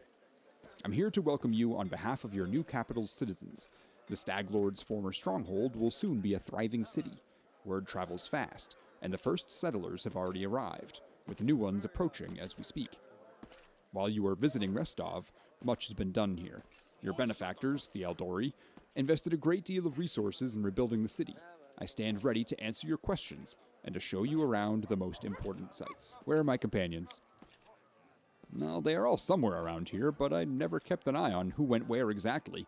I'm here to welcome you on behalf of your new capital's citizens. The Stag Lord's former stronghold will soon be a thriving city. Word travels fast, and the first settlers have already arrived, with new ones approaching as we speak. While you are visiting Restov, much has been done here. Your benefactors, the Aldori, invested a great deal of resources in rebuilding the city. I stand ready to answer your questions and to show you around the most important sites. Where are my companions? No, they are all somewhere around here, but I never kept an eye on who went where exactly.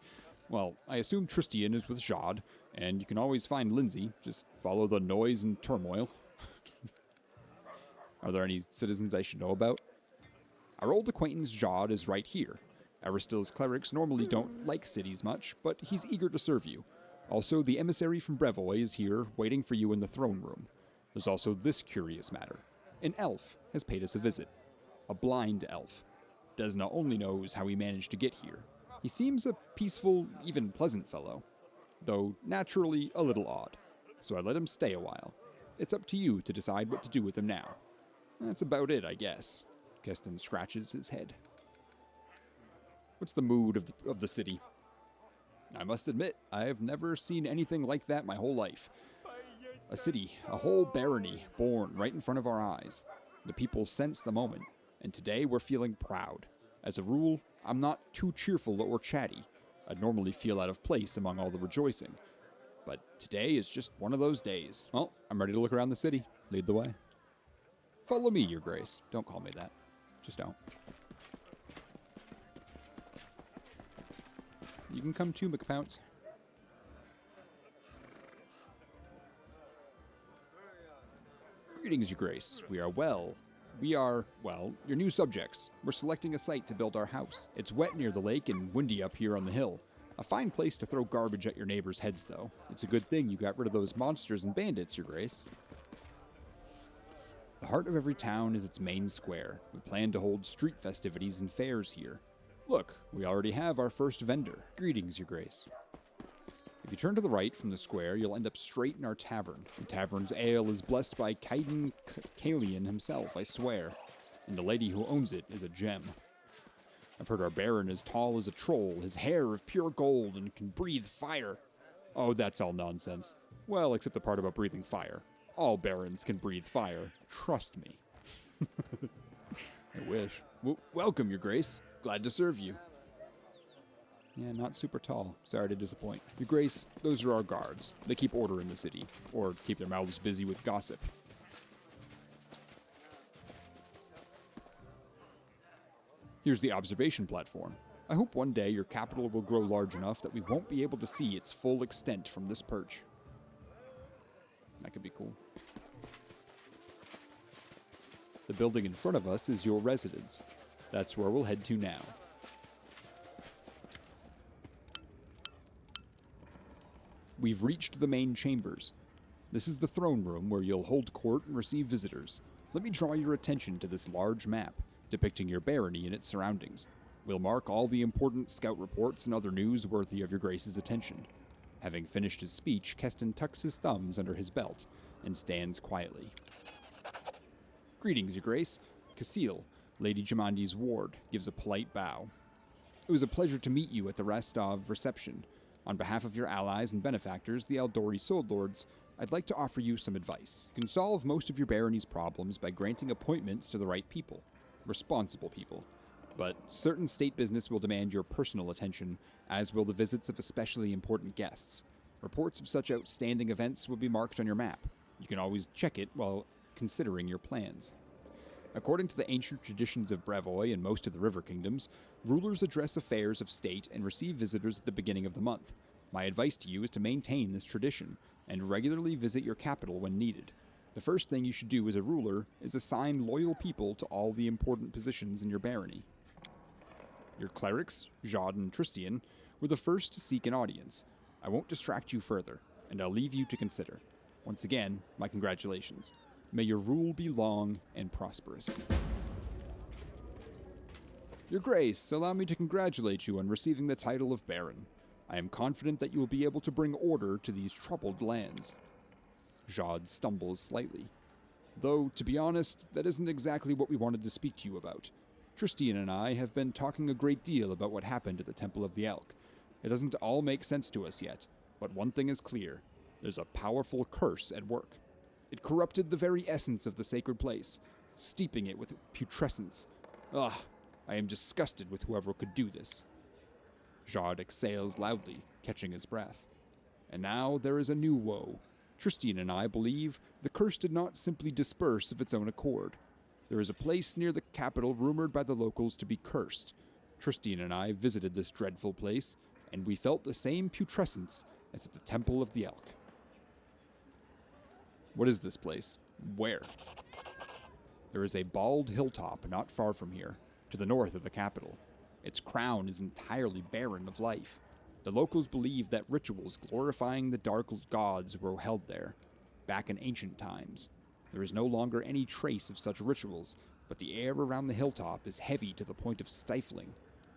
Well, I assume Tristian is with Jad, and you can always find Lindsay. Just follow the noise and turmoil. Are there any citizens I should know about? Our old acquaintance Jad is right here. Aristil's clerics normally don't like cities much, but he's eager to serve you. Also, the emissary from Brevoy is here, waiting for you in the throne room. There's also this curious matter. An elf has paid us a visit. A blind elf. Desna only knows how he managed to get here. He seems a peaceful, even pleasant fellow, though naturally a little odd, so I let him stay a while. It's up to you to decide what to do with him now. That's about it, I guess. Keston scratches his head. What's the mood of the city? I must admit, I have never seen anything like that my whole life. A city, a whole barony, born right in front of our eyes. The people sense the moment, and today we're feeling proud. As a rule, I'm not too cheerful or chatty. I'd normally feel out of place among all the rejoicing. But today is just one of those days. Well, I'm ready to look around the city. Lead the way. Follow me, Your Grace. Don't call me that. Just don't. You can come too, McPounce. Greetings, Your Grace. We are, well, your new subjects. We're selecting a site to build our house. It's wet near the lake and windy up here on the hill. A fine place to throw garbage at your neighbors' heads, though. It's a good thing you got rid of those monsters and bandits, Your Grace. The heart of every town is its main square. We plan to hold street festivities and fairs here. Look, we already have our first vendor. Greetings, Your Grace. If you turn to the right from the square, you'll end up straight in our tavern. The tavern's ale is blessed by Kaiden Kalian himself, I swear. And the lady who owns it is a gem. I've heard our baron is tall as a troll, his hair of pure gold, and can breathe fire. Oh, that's all nonsense. Well, except the part about breathing fire. All barons can breathe fire. Trust me. I wish. Welcome, Your Grace. Glad to serve you. Yeah, not super tall. Sorry to disappoint. Your Grace, those are our guards. They keep order in the city, or keep their mouths busy with gossip. Here's the observation platform. I hope one day your capital will grow large enough that we won't be able to see its full extent from this perch. That could be cool. The building in front of us is your residence. That's where we'll head to now. We've reached the main chambers. This is the throne room where you'll hold court and receive visitors. Let me draw your attention to this large map, depicting your barony and its surroundings. We'll mark all the important scout reports and other news worthy of Your Grace's attention. Having finished his speech, Keston tucks his thumbs under his belt and stands quietly. Greetings, Your Grace. Casil, Lady Jamandi's ward, gives a polite bow. It was a pleasure to meet you at the Restov reception. On behalf of your allies and benefactors, the Aldori Sword Lords, I'd like to offer you some advice. You can solve most of your barony's problems by granting appointments to the right people. Responsible people. But certain state business will demand your personal attention, as will the visits of especially important guests. Reports of such outstanding events will be marked on your map. You can always check it while considering your plans. According to the ancient traditions of Brevoy and most of the river kingdoms, rulers address affairs of state and receive visitors at the beginning of the month. My advice to you is to maintain this tradition and regularly visit your capital when needed. The first thing you should do as a ruler is assign loyal people to all the important positions in your barony. Your clerics, Jad and Tristian, were the first to seek an audience. I won't distract you further, and I'll leave you to consider. Once again, my congratulations. May your rule be long and prosperous. Your Grace, allow me to congratulate you on receiving the title of Baron. I am confident that you will be able to bring order to these troubled lands. Jad stumbles slightly. Though, to be honest, that isn't exactly what we wanted to speak to you about. Tristian and I have been talking a great deal about what happened at the Temple of the Elk. It doesn't all make sense to us yet, but one thing is clear. There's a powerful curse at work. It corrupted the very essence of the sacred place, steeping it with putrescence. Ugh, I am disgusted with whoever could do this. Jard exhales loudly, catching his breath. And now there is a new woe. Tristian and I believe the curse did not simply disperse of its own accord. There is a place near the capital rumored by the locals to be cursed. Tristian and I visited this dreadful place, and we felt the same putrescence as at the Temple of the Elk. What is this place? Where? There is a bald hilltop not far from here, to the north of the capital. Its crown is entirely barren of life. The locals believe that rituals glorifying the dark gods were held there, back in ancient times. There is no longer any trace of such rituals, but the air around the hilltop is heavy to the point of stifling.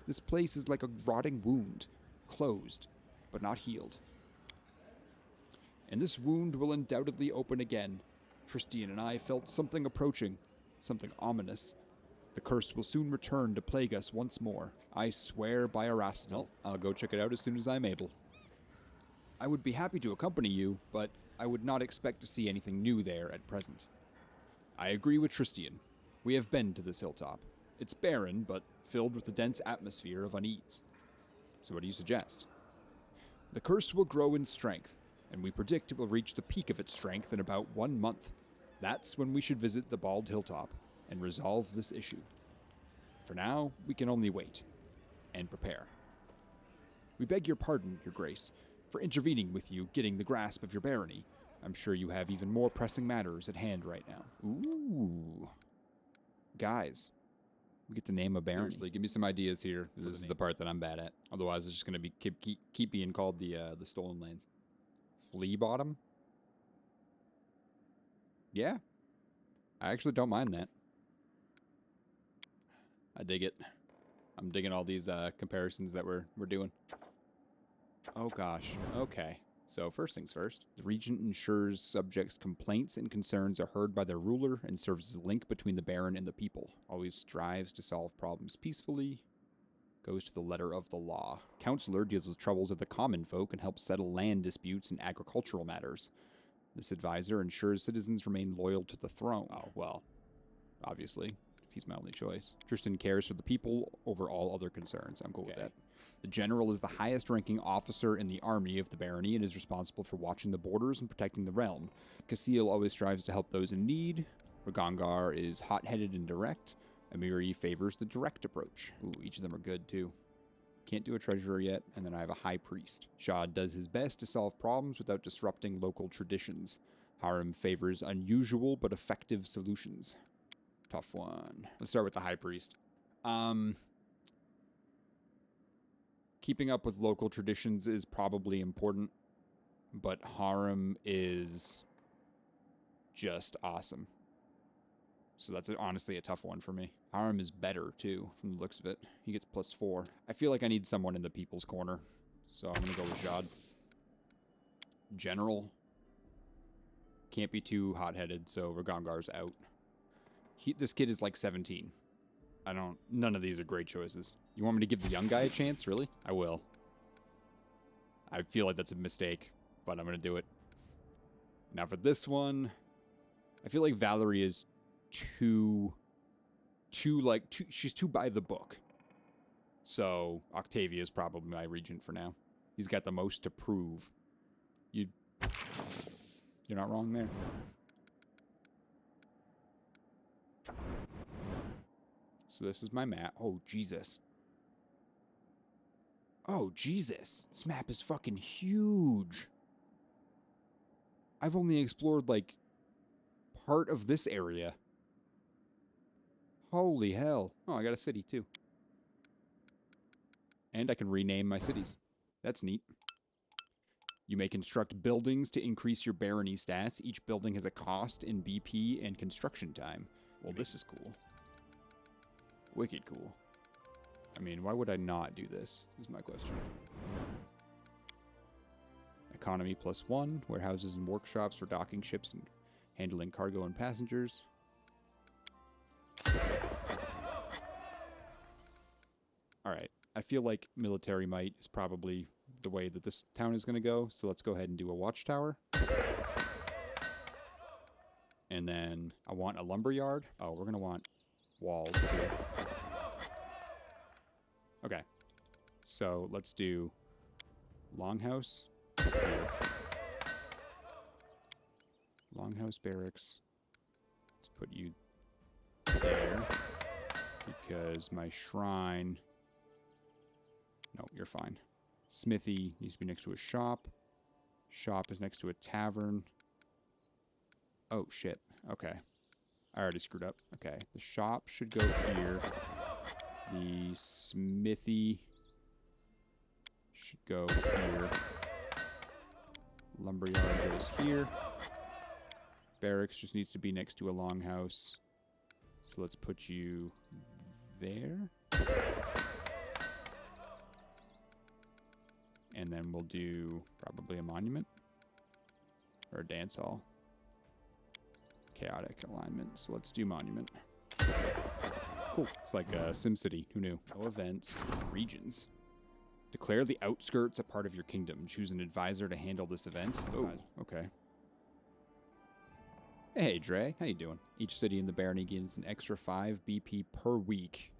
This place is like a rotting wound, closed, but not healed. And this wound will undoubtedly open again. Tristian and I felt something approaching, something ominous. The curse will soon return to plague us once more. I swear by Arastal. I'll go check it out as soon as I'm able. I would be happy to accompany you, but I would not expect to see anything new there at present. I agree with Tristian. We have been to this hilltop. It's barren, but filled with a dense atmosphere of unease. So what do you suggest? The curse will grow in strength, and we predict it will reach the peak of its strength in about 1 month. That's when we should visit the bald hilltop and resolve this issue. For now, we can only wait and prepare. We beg your pardon, Your Grace, for intervening with you getting the grasp of your barony. I'm sure you have even more pressing matters at hand right now. Ooh. Guys, we get to name a barony. Seriously, give me some ideas here. This is the part that I'm bad at. Otherwise, it's just going to be keep being called the Stolen Lands. Flea Bottom? Yeah. I actually don't mind that. I dig it. I'm digging all these comparisons that we're doing. Oh gosh. Okay. So first things first. The regent ensures subjects' complaints and concerns are heard by their ruler and serves as a link between the baron and the people. Always strives to solve problems peacefully. Goes to the letter of the law. Counselor deals with troubles of the common folk and helps settle land disputes and agricultural matters. This advisor ensures citizens remain loyal to the throne. Oh, well, obviously, if he's my only choice. Tristan cares for the people over all other concerns. I'm cool with that. The general is the highest ranking officer in the army of the barony and is responsible for watching the borders and protecting the realm. Casil always strives to help those in need. Ragangar is hot-headed and direct. Amiri favors the direct approach. Ooh, each of them are good, too. Can't do a treasurer yet, and then I have a high priest. Shad does his best to solve problems without disrupting local traditions. Harim favors unusual but effective solutions. Tough one. Let's start with the high priest. Keeping up with local traditions is probably important, but Harim is just awesome. So that's honestly a tough one for me. Harim is better, too, from the looks of it. He gets +4. I feel like I need someone in the people's corner, so I'm going to go with Jad. General. Can't be too hot-headed, so Ragangar's out. This kid is like 17. None of these are great choices. You want me to give the young guy a chance, really? I will. I feel like that's a mistake, but I'm going to do it. Now for this one, I feel like Valerie is she's too by the book. So Octavia is probably my regent for now. He's got the most to prove. You're not wrong there. So this is my map. Oh, Jesus. Oh, Jesus. This map is fucking huge. I've only explored, like, part of this area. Holy hell. Oh, I got a city, too. And I can rename my cities. That's neat. You may construct buildings to increase your barony stats. Each building has a cost in BP and construction time. Well, this is cool. Wicked cool. I mean, why would I not do this, is my question. Economy +1. Warehouses and workshops for docking ships and Handling cargo and passengers. Alright, I feel like military might is probably the way that this town is going to go, so let's go ahead and do a watchtower. And then I want a lumber yard. Oh, we're going to want walls too. Okay, so let's do longhouse here. Longhouse barracks. Let's put you there because my shrine... No, you're fine. Smithy needs to be next to a shop. Shop is next to a tavern. Oh, shit. Okay. I already screwed up. Okay. The shop should go here. The smithy should go here. Lumberyard goes here. Barracks just needs to be next to a longhouse. So let's put you there. And then we'll do probably a monument or a dance hall. Chaotic alignment. So let's do monument. Cool. It's like SimCity. Who knew? No events. Regions. Declare the outskirts a part of your kingdom. Choose an advisor to handle this event. Oh, okay. Hey, Dre. How you doing? Each city in the barony gains an extra 5 BP per week.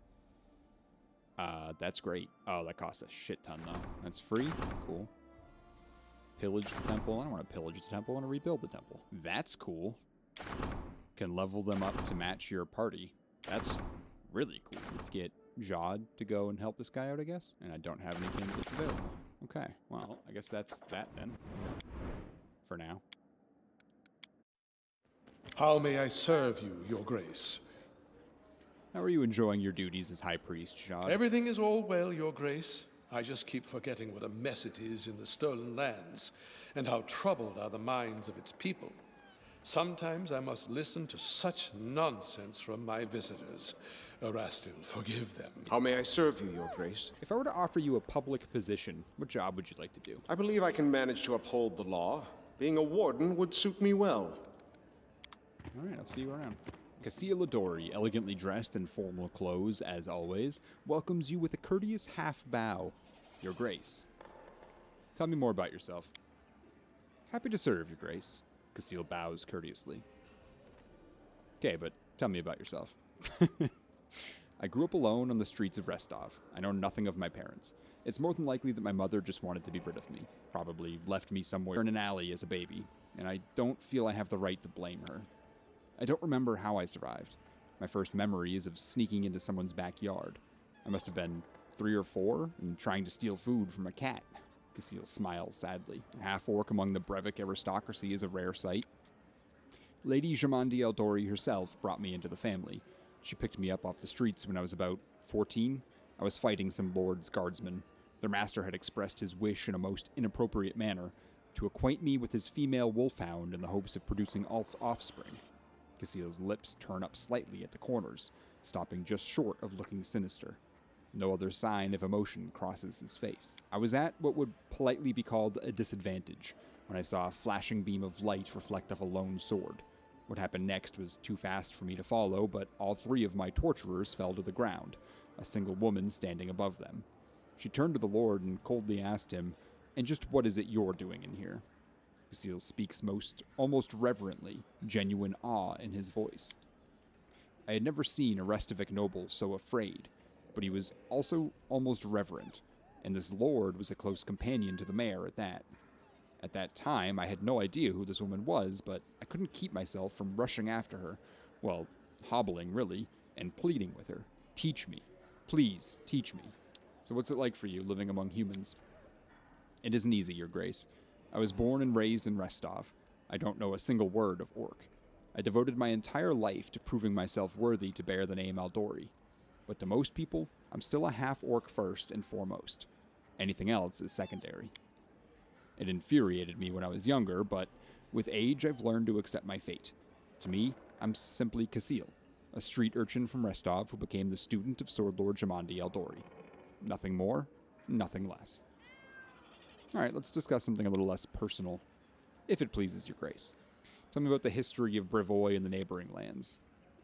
That's great. Oh, that costs a shit ton, though. That's free? Cool. Pillage the temple. I don't want to pillage the temple. I want to rebuild the temple. That's cool. Can level them up to match your party. That's really cool. Let's get Jod to go and help this guy out, I guess. And I don't have any candidates available. Okay. Well, I guess that's that then. For now. How may I serve you, Your Grace? How are you enjoying your duties as High Priest, Jod? Everything is all well, Your Grace. I just keep forgetting what a mess it is in the stolen lands, and how troubled are the minds of its people. Sometimes I must listen to such nonsense from my visitors. Erastil, forgive them. How may I serve you, Your Grace? If I were to offer you a public position, what job would you like to do? I believe I can manage to uphold the law. Being a warden would suit me well. All right, I'll see you around. Jamandi Aldori, elegantly dressed in formal clothes, as always, welcomes you with a courteous half-bow. Your Grace. Tell me more about yourself. Happy to serve, Your Grace. Casil bows courteously. Okay, but tell me about yourself. I grew up alone on the streets of Restov. I know nothing of my parents. It's more than likely that my mother just wanted to be rid of me. Probably left me somewhere in an alley as a baby, and I don't feel I have the right to blame her. I don't remember how I survived. My first memory is of sneaking into someone's backyard. I must have been 3 or 4 and trying to steal food from a cat. Casil smiles sadly. A half-orc among the Brevik aristocracy is a rare sight. Lady Jamandi Aldori herself brought me into the family. She picked me up off the streets when I was about 14. I was fighting some lord's guardsmen. Their master had expressed his wish in a most inappropriate manner to acquaint me with his female wolfhound in the hopes of producing offspring. Casil's lips turn up slightly at the corners, stopping just short of looking sinister. No other sign of emotion crosses his face. I was at what would politely be called a disadvantage when I saw a flashing beam of light reflect off a lone sword. What happened next was too fast for me to follow, but all 3 of my torturers fell to the ground, a single woman standing above them. She turned to the Lord and coldly asked him, "And just what is it you're doing in here?" Casil speaks almost reverently, genuine awe in his voice. I had never seen a Restovic noble so afraid, but he was also almost reverent, and this lord was a close companion to the mayor at that. At that time, I had no idea who this woman was, but I couldn't keep myself from rushing after her, well, hobbling really, and pleading with her. Teach me. Please, teach me. So what's it like for you, living among humans? It isn't easy, Your Grace. I was born and raised in Restov. I don't know a single word of Orc. I devoted my entire life to proving myself worthy to bear the name Aldori. But to most people, I'm still a half-Orc first and foremost. Anything else is secondary. It infuriated me when I was younger, but with age I've learned to accept my fate. To me, I'm simply Casil, a street urchin from Restov who became the student of Sword Lord Jamandi Aldori. Nothing more, nothing less. Alright, let's discuss something a little less personal, if it pleases Your Grace. Tell me about the history of Brevoy and the neighboring lands.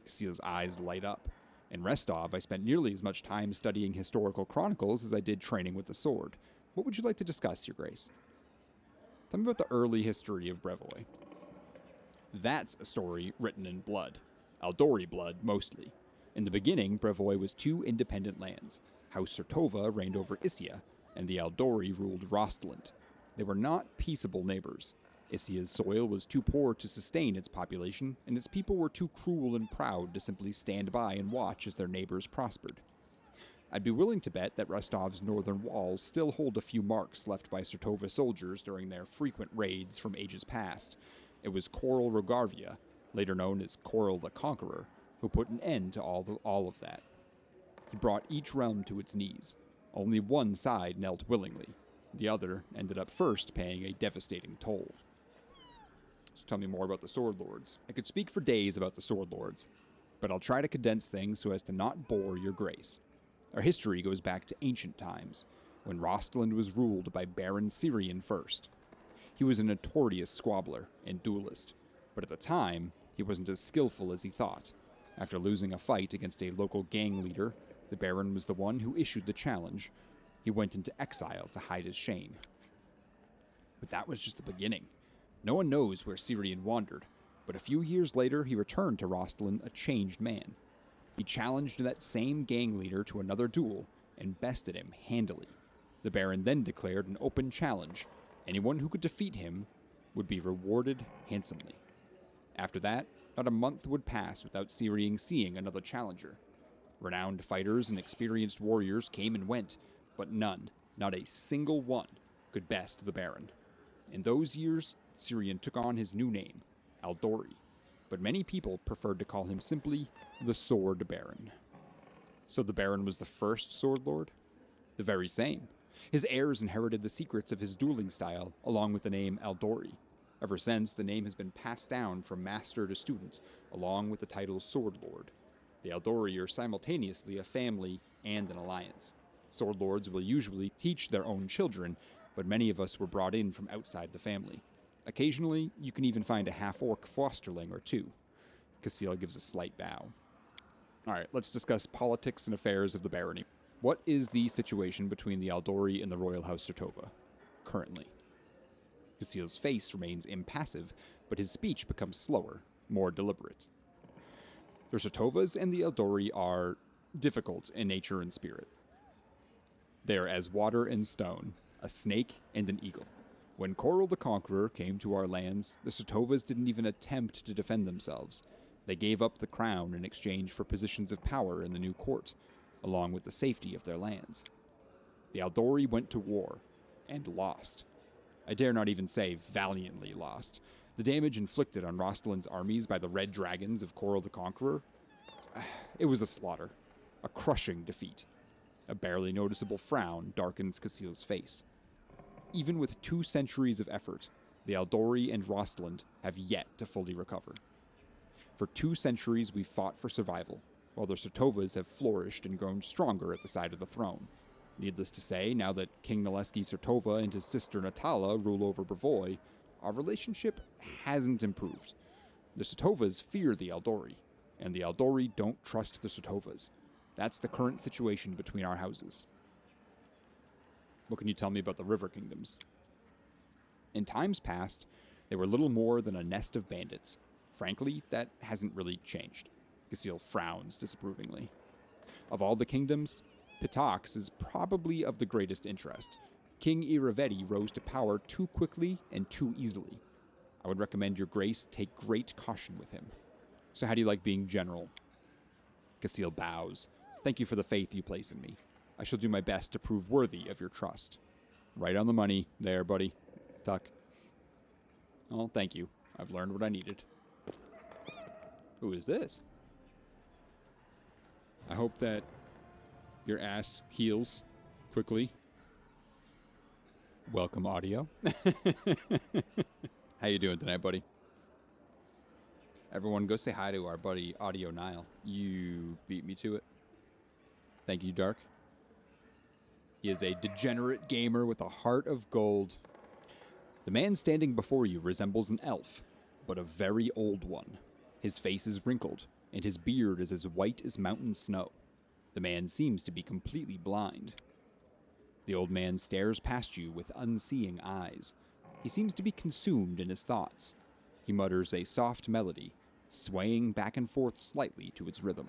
Cassiel's eyes light up. In Restov, I spent nearly as much time studying historical chronicles as I did training with the sword. What would you like to discuss, Your Grace? Tell me about the early history of Brevoy. That's a story written in blood. Aldori blood, mostly. In the beginning, Brevoy was two independent lands. House Sertova reigned over Issia, and the Aldori ruled Rostland. They were not peaceable neighbors. Issia's soil was too poor to sustain its population, and its people were too cruel and proud to simply stand by and watch as their neighbors prospered. I'd be willing to bet that Rostov's northern walls still hold a few marks left by Sertova soldiers during their frequent raids from ages past. It was Koral Rogarvia, later known as Koral the Conqueror, who put an end to all of that. He brought each realm to its knees. Only one side knelt willingly. The other ended up first paying a devastating toll. So tell me more about the Sword Lords. I could speak for days about the Sword Lords, but I'll try to condense things so as to not bore your grace. Our history goes back to ancient times, when Rostland was ruled by Baron Syrian first. He was a notorious squabbler and duelist, but at the time, he wasn't as skillful as he thought. After losing a fight against a local gang leader, the Baron was the one who issued the challenge. He went into exile to hide his shame. But that was just the beginning. No one knows where Syrian wandered, but a few years later he returned to Rostland a changed man. He challenged that same gang leader to another duel and bested him handily. The Baron then declared an open challenge. Anyone who could defeat him would be rewarded handsomely. After that, not a month would pass without Syrian seeing another challenger. Renowned fighters and experienced warriors came and went, but none, not a single one, could best the Baron. In those years, Syrian took on his new name, Aldori, but many people preferred to call him simply the Sword Baron. So the Baron was the first Sword Lord? The very same. His heirs inherited the secrets of his dueling style, along with the name Aldori. Ever since, the name has been passed down from master to student, along with the title Sword Lord. The Aldori are simultaneously a family and an alliance. Sword Lords will usually teach their own children, but many of us were brought in from outside the family. Occasionally, you can even find a half-orc fosterling or two. Cassiel gives a slight bow. Alright, let's discuss politics and affairs of the barony. What is the situation between the Aldori and the Royal House Sertova, currently? Cassiel's face remains impassive, but his speech becomes slower, more deliberate. The Sertovas and the Aldori are difficult in nature and spirit. They are as water and stone, a snake and an eagle. When Koral the Conqueror came to our lands, the Sertovas didn't even attempt to defend themselves. They gave up the crown in exchange for positions of power in the new court, along with the safety of their lands. The Aldori went to war, and lost. I dare not even say valiantly lost. The damage inflicted on Rostland's armies by the Red Dragons of Koral the Conqueror, it was a slaughter, a crushing defeat. A barely noticeable frown darkens Cassiel's face. Even with 2 centuries of effort, the Aldori and Rostland have yet to fully recover. For 2 centuries we fought for survival, while the Sertovas have flourished and grown stronger at the side of the throne. Needless to say, now that King Naleski Sertova and his sister Natala rule over Brevoy, our relationship hasn't improved. The Sertovas fear the Aldori, and the Aldori don't trust the Sertovas. That's the current situation between our houses. What can you tell me about the River Kingdoms? In times past, they were little more than a nest of bandits. Frankly, that hasn't really changed. Cassiel frowns disapprovingly. Of all the kingdoms, Pitax is probably of the greatest interest. King Iraveti rose to power too quickly and too easily. I would recommend your grace take great caution with him. So how do you like being general? Cassiel bows. Thank you for the faith you place in me. I shall do my best to prove worthy of your trust. Right on the money there, buddy. Tuck. Oh, thank you. I've learned what I needed. Who is this? I hope that your ass heals quickly. Welcome, audio. How you doing tonight, buddy? Everyone, go say hi to our buddy Audio Nile. You beat me to it. Thank you, Dark. He is a degenerate gamer with a heart of gold. The man standing before you resembles an elf, but a very old one. His face is wrinkled, and his beard is as white as mountain snow. The man seems to be completely blind. The old man stares past you with unseeing eyes. He seems to be consumed in his thoughts. He mutters a soft melody, swaying back and forth slightly to its rhythm.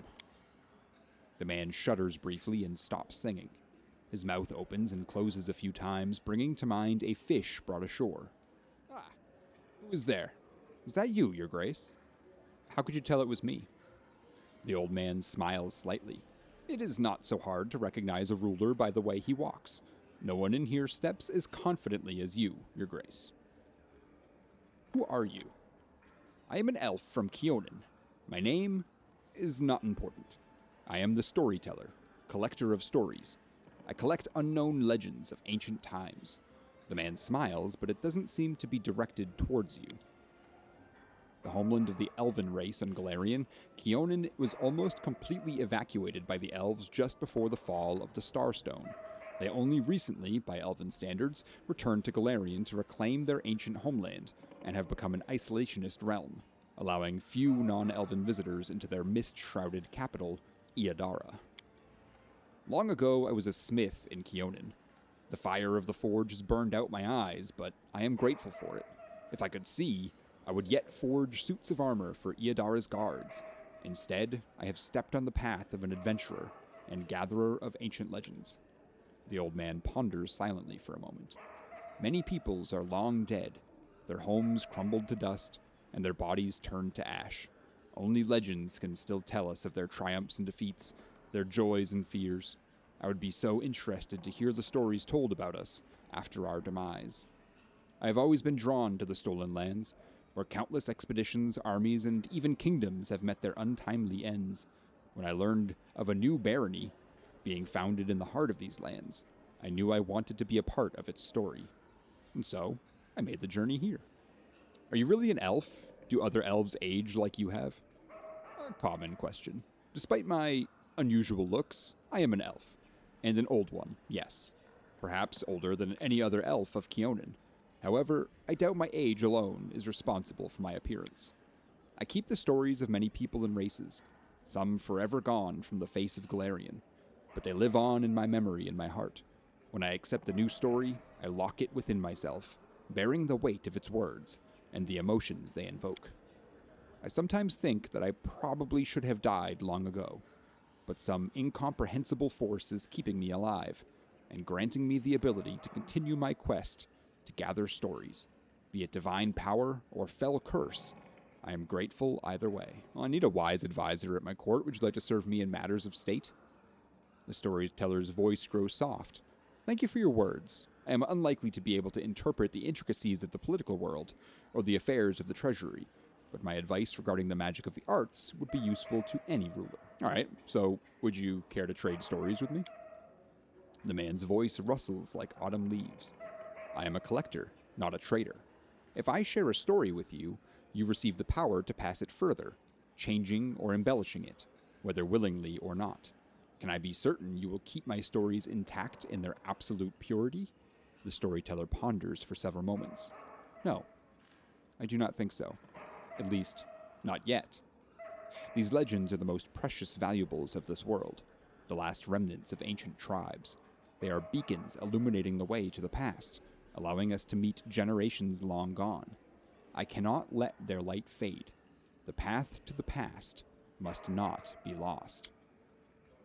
The man shudders briefly and stops singing. His mouth opens and closes a few times, bringing to mind a fish brought ashore. Ah, who is there? Is that you, Your Grace? How could you tell it was me? The old man smiles slightly. It is not so hard to recognize a ruler by the way he walks. No one in here steps as confidently as you, Your Grace. Who are you? I am an elf from Keonan. My name is not important. I am the storyteller, collector of stories. I collect unknown legends of ancient times. The man smiles, but it doesn't seem to be directed towards you. The homeland of the elven race on Galarian, Keonan was almost completely evacuated by the elves just before the fall of the Starstone. They only recently, by elven standards, returned to Galarian to reclaim their ancient homeland, and have become an isolationist realm, allowing few non-elven visitors into their mist-shrouded capital, Iadara. Long ago, I was a smith in Keonan. The fire of the forge has burned out my eyes, but I am grateful for it. If I could see, I would yet forge suits of armor for Iadara's guards. Instead, I have stepped on the path of an adventurer and gatherer of ancient legends. The old man ponders silently for a moment. Many peoples are long dead, their homes crumbled to dust, and their bodies turned to ash. Only legends can still tell us of their triumphs and defeats, their joys and fears. I would be so interested to hear the stories told about us after our demise. I have always been drawn to the Stolen Lands, where countless expeditions, armies, and even kingdoms have met their untimely ends. When I learned of a new barony being founded in the heart of these lands, I knew I wanted to be a part of its story. And so, I made the journey here. Are you really an elf? Do other elves age like you have? A common question. Despite my unusual looks, I am an elf. And an old one, yes. Perhaps older than any other elf of Keonan. However, I doubt my age alone is responsible for my appearance. I keep the stories of many people and races, some forever gone from the face of Galarian, but they live on in my memory and my heart. When I accept a new story, I lock it within myself, bearing the weight of its words and the emotions they invoke. I sometimes think that I probably should have died long ago, but some incomprehensible force is keeping me alive and granting me the ability to continue my quest to gather stories, be it divine power or fell curse. I am grateful either way. Well, I need a wise advisor at my court. Would you like to serve me in matters of state? The storyteller's voice grows soft. Thank you for your words. I am unlikely to be able to interpret the intricacies of the political world or the affairs of the treasury, but my advice regarding the magic of the arts would be useful to any ruler. All right, so would you care to trade stories with me? The man's voice rustles like autumn leaves. I am a collector, not a trader. If I share a story with you, you receive the power to pass it further, changing or embellishing it, whether willingly or not. Can I be certain you will keep my stories intact in their absolute purity? The storyteller ponders for several moments. No, I do not think so. At least, not yet. These legends are the most precious valuables of this world, the last remnants of ancient tribes. They are beacons illuminating the way to the past, allowing us to meet generations long gone. I cannot let their light fade. The path to the past must not be lost.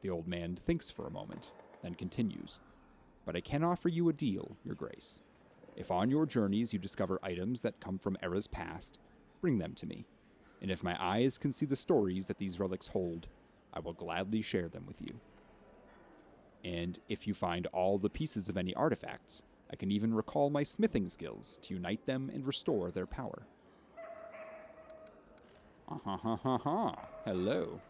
The old man thinks for a moment, then continues. But I can offer you a deal, Your Grace. If on your journeys you discover items that come from eras past, bring them to me. And if my eyes can see the stories that these relics hold, I will gladly share them with you. And if you find all the pieces of any artifacts, I can even recall my smithing skills to unite them and restore their power. Hello.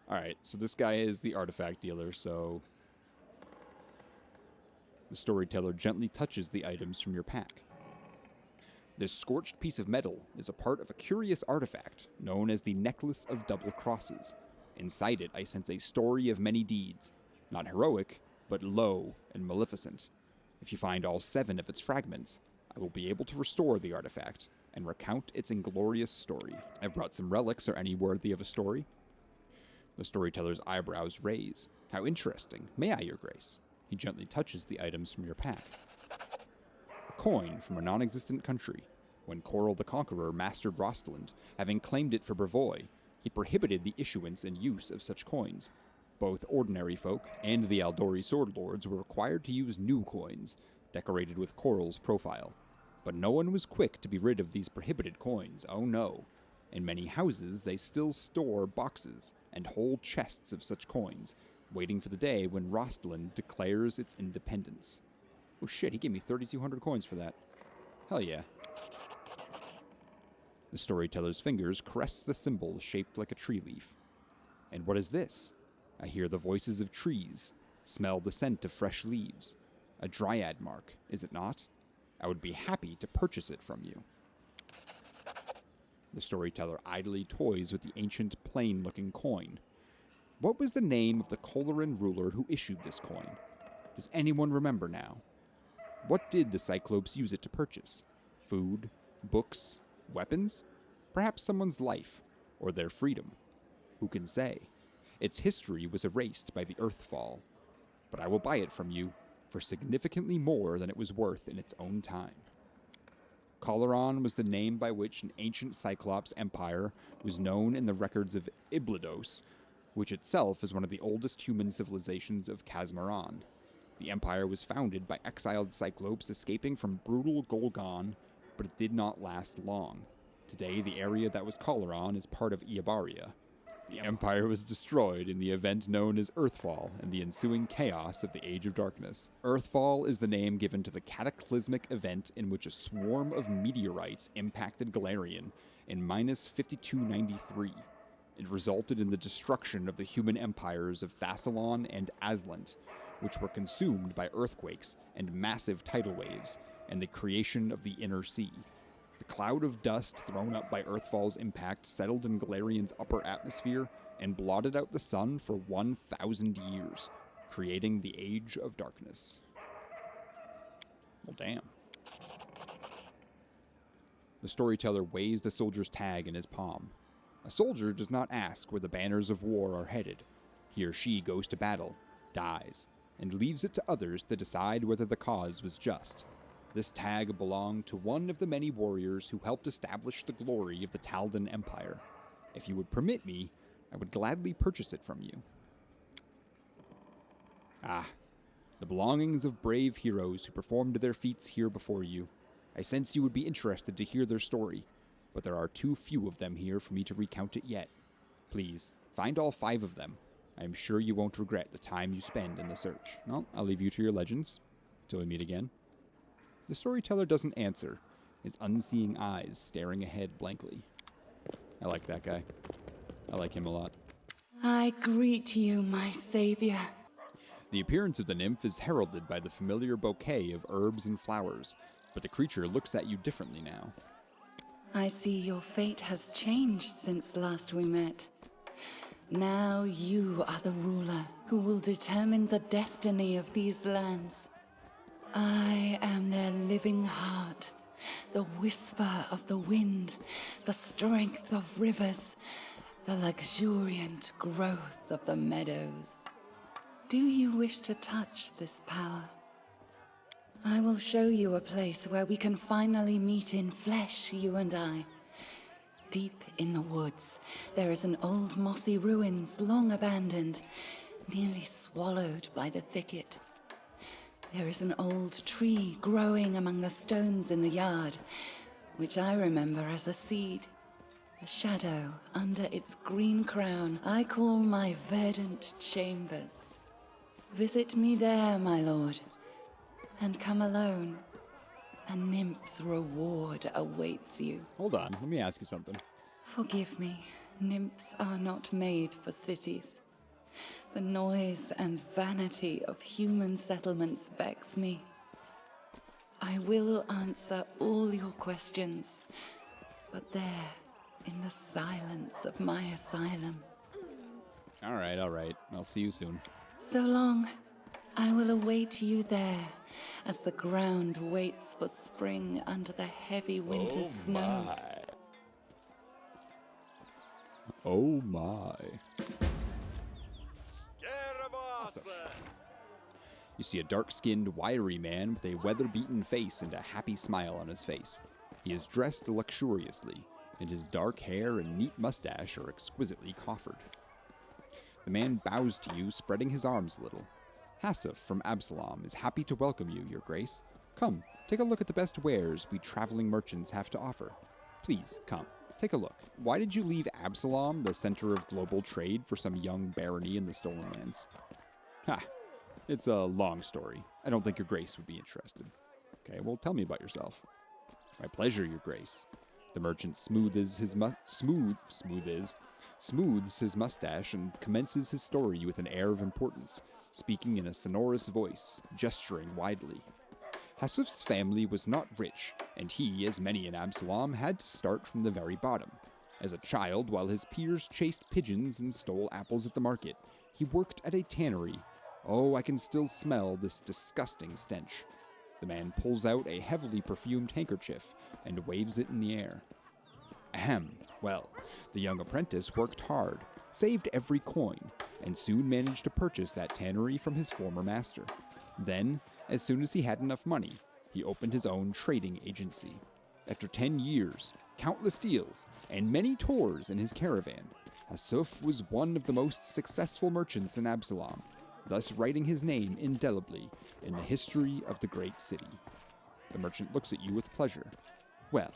Alright, so this guy is the artifact dealer, so the storyteller gently touches the items from your pack. This scorched piece of metal is a part of a curious artifact known as the Necklace of Double Crosses. Inside it, I sense a story of many deeds, not heroic, but low and maleficent. If you find all 7 of its fragments, I will be able to restore the artifact, and recount its inglorious story. I've brought some relics. Are any worthy of a story? The storyteller's eyebrows raise. How interesting. May I, your grace? He gently touches the items from your pack. A coin from a non-existent country. When Coral the Conqueror mastered Rostland, having claimed it for Brevoy, he prohibited the issuance and use of such coins. Both ordinary folk and the Aldori sword lords were required to use new coins, decorated with Coral's profile. But no one was quick to be rid of these prohibited coins, oh no. In many houses, they still store boxes and whole chests of such coins, waiting for the day when Rostland declares its independence. Oh shit, he gave me 3,200 coins for that. Hell yeah. The storyteller's fingers caress the symbol shaped like a tree leaf. And what is this? I hear the voices of trees, smell the scent of fresh leaves. A dryad mark, is it not? I would be happy to purchase it from you. The storyteller idly toys with the ancient, plain-looking coin. What was the name of the Coloran ruler who issued this coin? Does anyone remember now? What did the Cyclopes use it to purchase? Food? Books? Weapons? Perhaps someone's life, or their freedom. Who can say? Its history was erased by the Earthfall. But I will buy it from you for significantly more than it was worth in its own time. Coloran was the name by which an ancient Cyclops empire was known in the records of Iblados, which itself is one of the oldest human civilizations of Kazmaran. The empire was founded by exiled Cyclopes escaping from brutal Golgon, but it did not last long. Today, the area that was Coloran is part of Iabaria. The empire was destroyed in the event known as Earthfall and the ensuing chaos of the Age of Darkness. Earthfall is the name given to the cataclysmic event in which a swarm of meteorites impacted Galarian in minus 5293. It resulted in the destruction of the human empires of Thassalon and Aslant, which were consumed by earthquakes and massive tidal waves, and the creation of the Inner Sea. The cloud of dust thrown up by Earthfall's impact settled in Galarian's upper atmosphere and blotted out the sun for 1,000 years, creating the Age of Darkness. Well, damn. The storyteller weighs the soldier's tag in his palm. A soldier does not ask where the banners of war are headed. He or she goes to battle, dies, and leaves it to others to decide whether the cause was just. This tag belonged to one of the many warriors who helped establish the glory of the Taldan Empire. If you would permit me, I would gladly purchase it from you. Ah, the belongings of brave heroes who performed their feats here before you. I sense you would be interested to hear their story, but there are too few of them here for me to recount it yet. Please, find all 5 of them. I am sure you won't regret the time you spend in the search. Well, I'll leave you to your legends, till we meet again. The storyteller doesn't answer, his unseeing eyes staring ahead blankly. I like that guy. I like him a lot. I greet you, my savior. The appearance of the nymph is heralded by the familiar bouquet of herbs and flowers, but the creature looks at you differently now. I see your fate has changed since last we met. Now you are the ruler who will determine the destiny of these lands. I am their living heart, the whisper of the wind, the strength of rivers, the luxuriant growth of the meadows. Do you wish to touch this power? I will show you a place where we can finally meet in flesh, you and I. Deep in the woods, there is an old mossy ruins long abandoned, nearly swallowed by the thicket. There is an old tree growing among the stones in the yard, which I remember as a seed. A shadow under its green crown I call my verdant chambers. Visit me there, my lord, and come alone. A nymph's reward awaits you. Hold on, let me ask you something. Forgive me, nymphs are not made for cities. The noise and vanity of human settlements vex me. I will answer all your questions, but there, in the silence of my asylum. All right. I'll see you soon. So long. I will await you there, as the ground waits for spring under the heavy winter snow. Oh my. Awesome. You see a dark-skinned, wiry man with a weather-beaten face and a happy smile on his face. He is dressed luxuriously, and his dark hair and neat mustache are exquisitely coiffured. The man bows to you, spreading his arms a little. Hassif from Absalom is happy to welcome you, Your Grace. Come, take a look at the best wares we traveling merchants have to offer. Please, come, take a look. Why did you leave Absalom, the center of global trade, for some young barony in the Stolen Lands? Ha, it's a long story. I don't think Your Grace would be interested. Okay, well, tell me about yourself. My pleasure, Your Grace. The merchant smooths his mustache and commences his story with an air of importance, speaking in a sonorous voice, gesturing widely. Hassif's family was not rich, and he, as many in Absalom, had to start from the very bottom. As a child, while his peers chased pigeons and stole apples at the market, he worked at a tannery. Oh, I can still smell this disgusting stench. The man pulls out a heavily perfumed handkerchief and waves it in the air. Ahem. Well, the young apprentice worked hard, saved every coin, and soon managed to purchase that tannery from his former master. Then, as soon as he had enough money, he opened his own trading agency. After 10 years, countless deals, and many tours in his caravan, Hassif was one of the most successful merchants in Absalom, thus writing his name indelibly in the history of the great city. The merchant looks at you with pleasure. Well,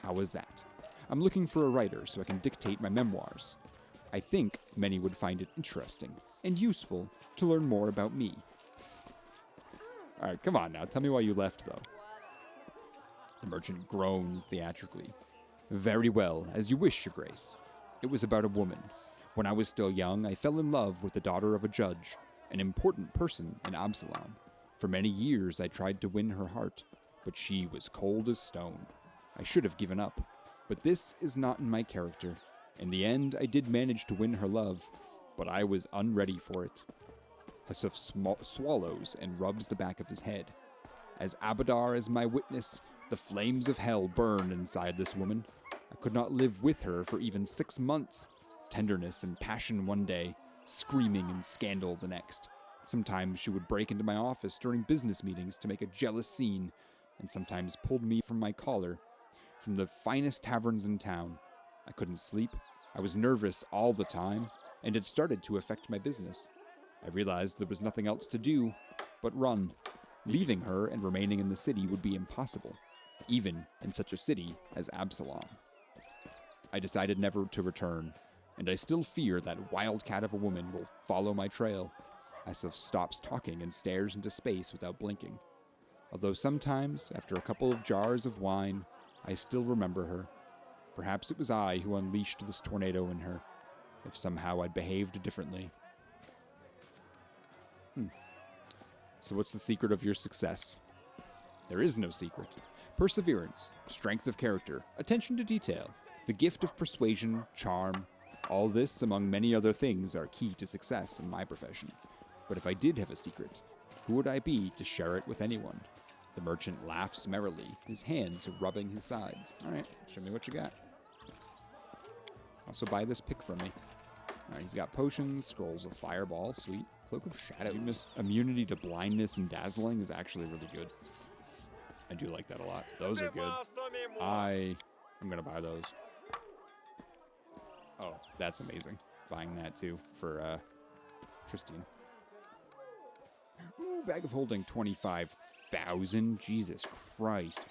how is that? I'm looking for a writer so I can dictate my memoirs. I think many would find it interesting and useful to learn more about me. Alright, come on now, tell me why you left, though. The merchant groans theatrically. Very well, as you wish, Your Grace. It was about a woman. When I was still young, I fell in love with the daughter of a judge, an important person in Absalom. For many years I tried to win her heart, but she was cold as stone. I should have given up, but this is not in my character. In the end, I did manage to win her love, but I was unready for it. Hassif swallows and rubs the back of his head. As Abadar is my witness, the flames of hell burn inside this woman. I could not live with her for even 6 months. Tenderness and passion one day, screaming and scandal the next. Sometimes she would break into my office during business meetings to make a jealous scene, and sometimes pulled me from my collar from the finest taverns in town. I couldn't sleep, I was nervous all the time, and it started to affect my business. I realized there was nothing else to do but run. Leaving her and remaining in the city would be impossible, even in such a city as Absalom. I decided never to return, and I still fear that wildcat of a woman will follow my trail. Hassif stops talking and stares into space without blinking. Although sometimes, after a couple of jars of wine, I still remember her. Perhaps it was I who unleashed this tornado in her, if somehow I'd behaved differently. So what's the secret of your success? There is no secret. Perseverance, strength of character, attention to detail, the gift of persuasion, charm, all this, among many other things, are key to success in my profession. But if I did have a secret, who would I be to share it with anyone? The merchant laughs merrily, his hands rubbing his sides. All right, show me what you got. Also buy this pick from me. All right, he's got potions, scrolls of fireball, sweet. Cloak of Shadow. Immunity to blindness and dazzling is actually really good. I do like that a lot. Those are good. I'm going to buy those. Oh, that's amazing. Buying that too for Tristan. Ooh, bag of holding 25,000. Jesus Christ.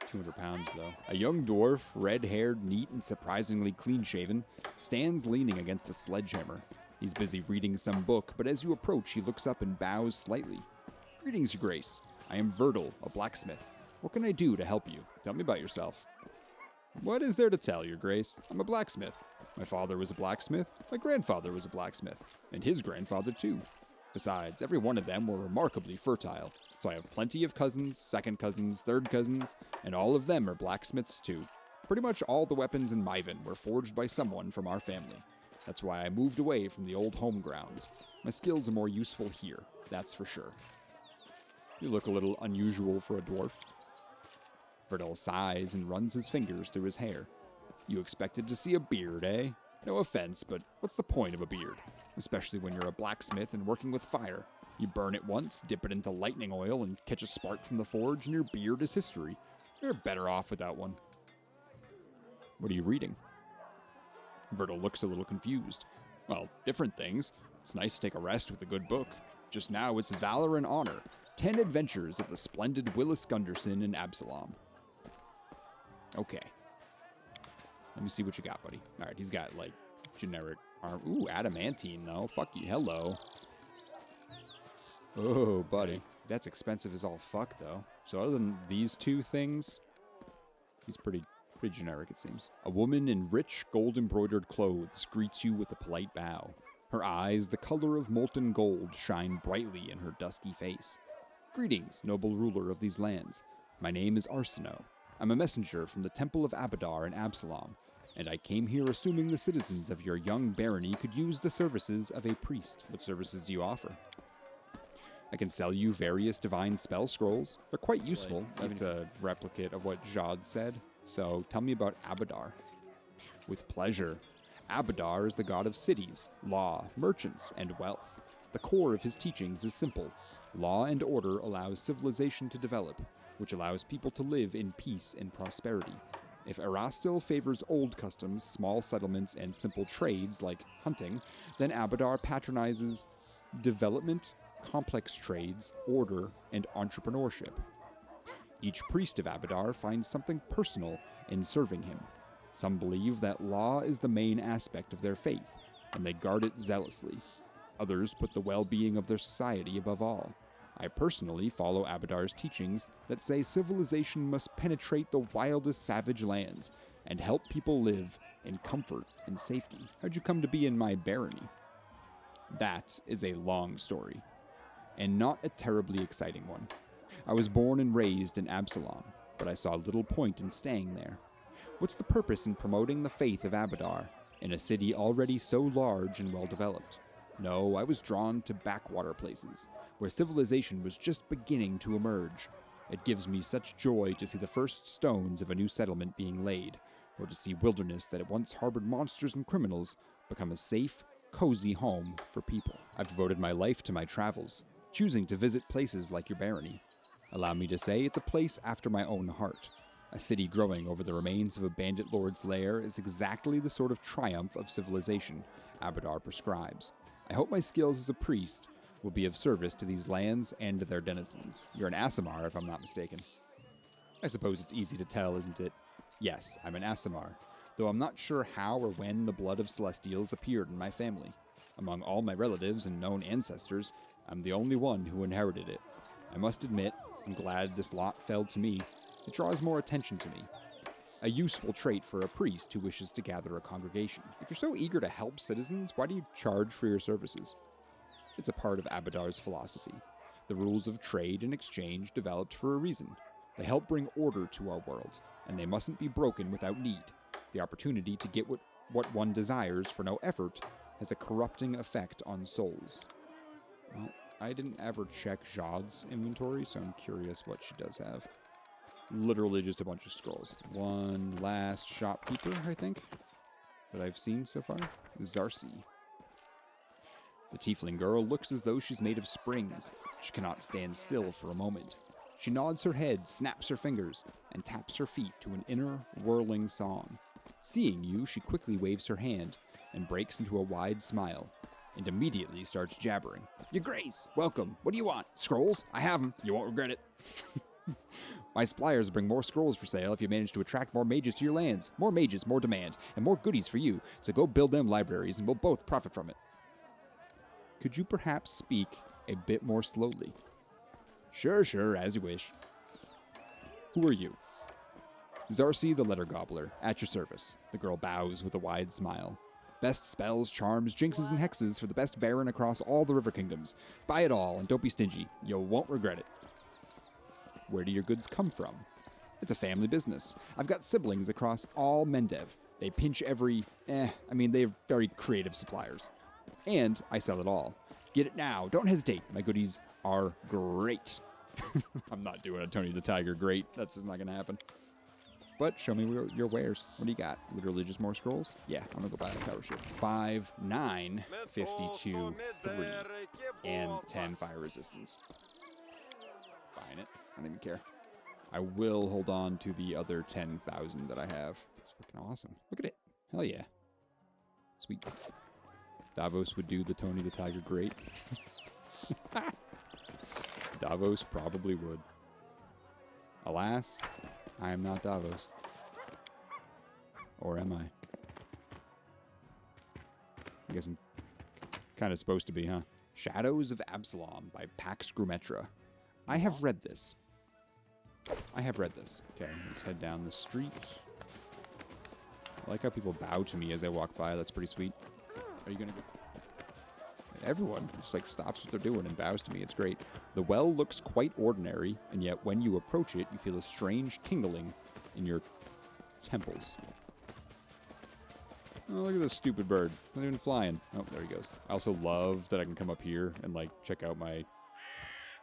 200 pounds though. A young dwarf, red-haired, neat, and surprisingly clean-shaven, stands leaning against a sledgehammer. He's busy reading some book, but as you approach, he looks up and bows slightly. Greetings, Your Grace. I am Verdal, a blacksmith. What can I do to help you? Tell me about yourself. What is there to tell, Your Grace? I'm a blacksmith. My father was a blacksmith, my grandfather was a blacksmith, and his grandfather too. Besides, every one of them were remarkably fertile, so I have plenty of cousins, second cousins, third cousins, and all of them are blacksmiths too. Pretty much all the weapons in Myvin were forged by someone from our family. That's why I moved away from the old home grounds. My skills are more useful here, that's for sure. You look a little unusual for a dwarf. Verdal sighs and runs his fingers through his hair. You expected to see a beard, eh? No offense, but what's the point of a beard? Especially when you're a blacksmith and working with fire. You burn it once, dip it into lightning oil, and catch a spark from the forge, and your beard is history. You're better off without one. What are you reading? Verdal looks a little confused. Well, different things. It's nice to take a rest with a good book. Just now, it's Valor and Honor. 10 Adventures of the Splendid Willis Gunderson and Absalom. Okay. Let me see what you got, buddy. Alright, he's got, like, generic arm. Ooh, adamantine, though. Fuck you. Hello. Oh, buddy. That's expensive as all fuck, though. So other than these two things, he's pretty generic, it seems. A woman in rich, gold-embroidered clothes greets you with a polite bow. Her eyes, the color of molten gold, shine brightly in her dusky face. Greetings, noble ruler of these lands. My name is Arsino. I'm a messenger from the Temple of Abadar in Absalom, and I came here assuming the citizens of your young barony could use the services of a priest. What services do you offer? I can sell you various divine spell scrolls. They're quite useful. It's a replicate of what Jad said. So tell me about Abadar. With pleasure. Abadar is the god of cities, law, merchants, and wealth. The core of his teachings is simple. Law and order allows civilization to develop, which allows people to live in peace and prosperity. If Erastil favors old customs, small settlements, and simple trades like hunting, then Abadar patronizes development, complex trades, order, and entrepreneurship. Each priest of Abadar finds something personal in serving him. Some believe that law is the main aspect of their faith, and they guard it zealously. Others put the well-being of their society above all. I personally follow Abadar's teachings that say civilization must penetrate the wildest savage lands and help people live in comfort and safety. How'd you come to be in my barony? That is a long story, and not a terribly exciting one. I was born and raised in Absalom, but I saw little point in staying there. What's the purpose in promoting the faith of Abadar in a city already so large and well-developed? No, I was drawn to backwater places, where civilization was just beginning to emerge. It gives me such joy to see the first stones of a new settlement being laid, or to see wilderness that once harbored monsters and criminals become a safe, cozy home for people. I've devoted my life to my travels, choosing to visit places like your barony. Allow me to say it's a place after my own heart. A city growing over the remains of a bandit lord's lair is exactly the sort of triumph of civilization Abadar prescribes. I hope my skills as a priest will be of service to these lands and to their denizens. You're an Aasimar, if I'm not mistaken. I suppose it's easy to tell, isn't it? Yes, I'm an Aasimar, though I'm not sure how or when the blood of Celestials appeared in my family. Among all my relatives and known ancestors, I'm the only one who inherited it. I must admit, I'm glad this lot fell to me. It draws more attention to me. A useful trait for a priest who wishes to gather a congregation. If you're so eager to help citizens, why do you charge for your services? It's a part of Abadar's philosophy. The rules of trade and exchange developed for a reason. They help bring order to our world, and they mustn't be broken without need. The opportunity to get what one desires for no effort has a corrupting effect on souls. Well, I didn't ever check Jad's inventory, so I'm curious what she does have. Literally just a bunch of scrolls. One last shopkeeper, I think, that I've seen so far. Zarsi. The tiefling girl looks as though she's made of springs. She cannot stand still for a moment. She nods her head, snaps her fingers, and taps her feet to an inner, whirling song. Seeing you, she quickly waves her hand and breaks into a wide smile, and immediately starts jabbering. Your Grace, welcome. What do you want? Scrolls? I have them. You won't regret it. My suppliers bring more scrolls for sale if you manage to attract more mages to your lands. More mages, more demand, and more goodies for you, so go build them libraries and we'll both profit from it. Could you perhaps speak a bit more slowly? Sure, as you wish. Who are you? Zarsi the Letter Gobbler, at your service. The girl bows with a wide smile. Best spells, charms, jinxes, and hexes for the best baron across all the river kingdoms. Buy it all and don't be stingy. You won't regret it. Where do your goods come from? It's a family business. I've got siblings across all Mendev. They pinch every, I mean, they're very creative suppliers. And I sell it all. Get it now. Don't hesitate. My goodies are great. I'm not doing a Tony the Tiger great. That's just not going to happen. But show me your wares. What do you got? Literally just more scrolls? Yeah, I'm going to go buy a tower ship. 5, 9, 52, 3, and 10 fire resistance. Buying it. I don't even care. I will hold on to the other 10,000 that I have. That's freaking awesome. Look at it. Hell yeah. Sweet. Davos would do the Tony the Tiger great. Davos probably would. Alas, I am not Davos. Or am I? I guess I'm kind of supposed to be, huh? Shadows of Absalom by Pax Grumetra. I have read this. Okay, let's head down the street. I like how people bow to me as I walk by. That's pretty sweet. Are you gonna go? Everyone just like stops what they're doing and bows to me. It's great. The well looks quite ordinary, and yet when you approach it, you feel a strange tingling in your temples. Oh, look at this stupid bird. It's not even flying. Oh, there he goes. I also love that I can come up here and like check out my,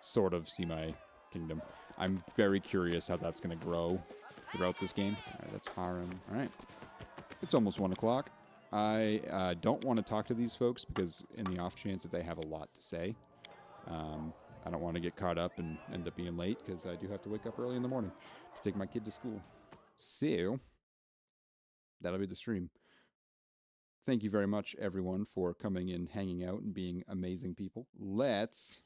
sort of see my kingdom. I'm very curious how that's going to grow throughout this game. All right, that's Harem. All right. It's almost 1 o'clock. I don't want to talk to these folks because in the off chance that they have a lot to say, I don't want to get caught up and end up being late because I do have to wake up early in the morning to take my kid to school. So, that'll be the stream. Thank you very much, everyone, for coming and hanging out and being amazing people. Let's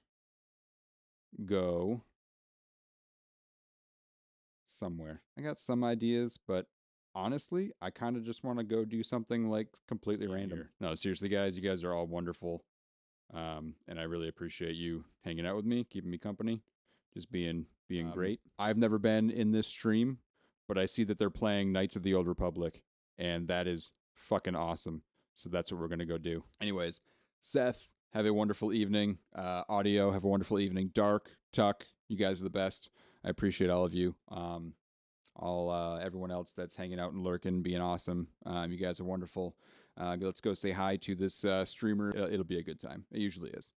go somewhere. I got some ideas, but honestly, I kind of just want to go do something like completely random. No, seriously, guys, you guys are all wonderful. And I really appreciate you hanging out with me, keeping me company, just being great. I've never been in this stream, but I see that they're playing Knights of the Old Republic, and that is fucking awesome. So that's what we're going to go do. Anyways, Seth, have a wonderful evening. Audio, have a wonderful evening. Dark, Tuck, you guys are the best. I appreciate all of you. Everyone else that's hanging out and lurking, being awesome. You guys are wonderful. Let's go say hi to this streamer. It'll be a good time. It usually is.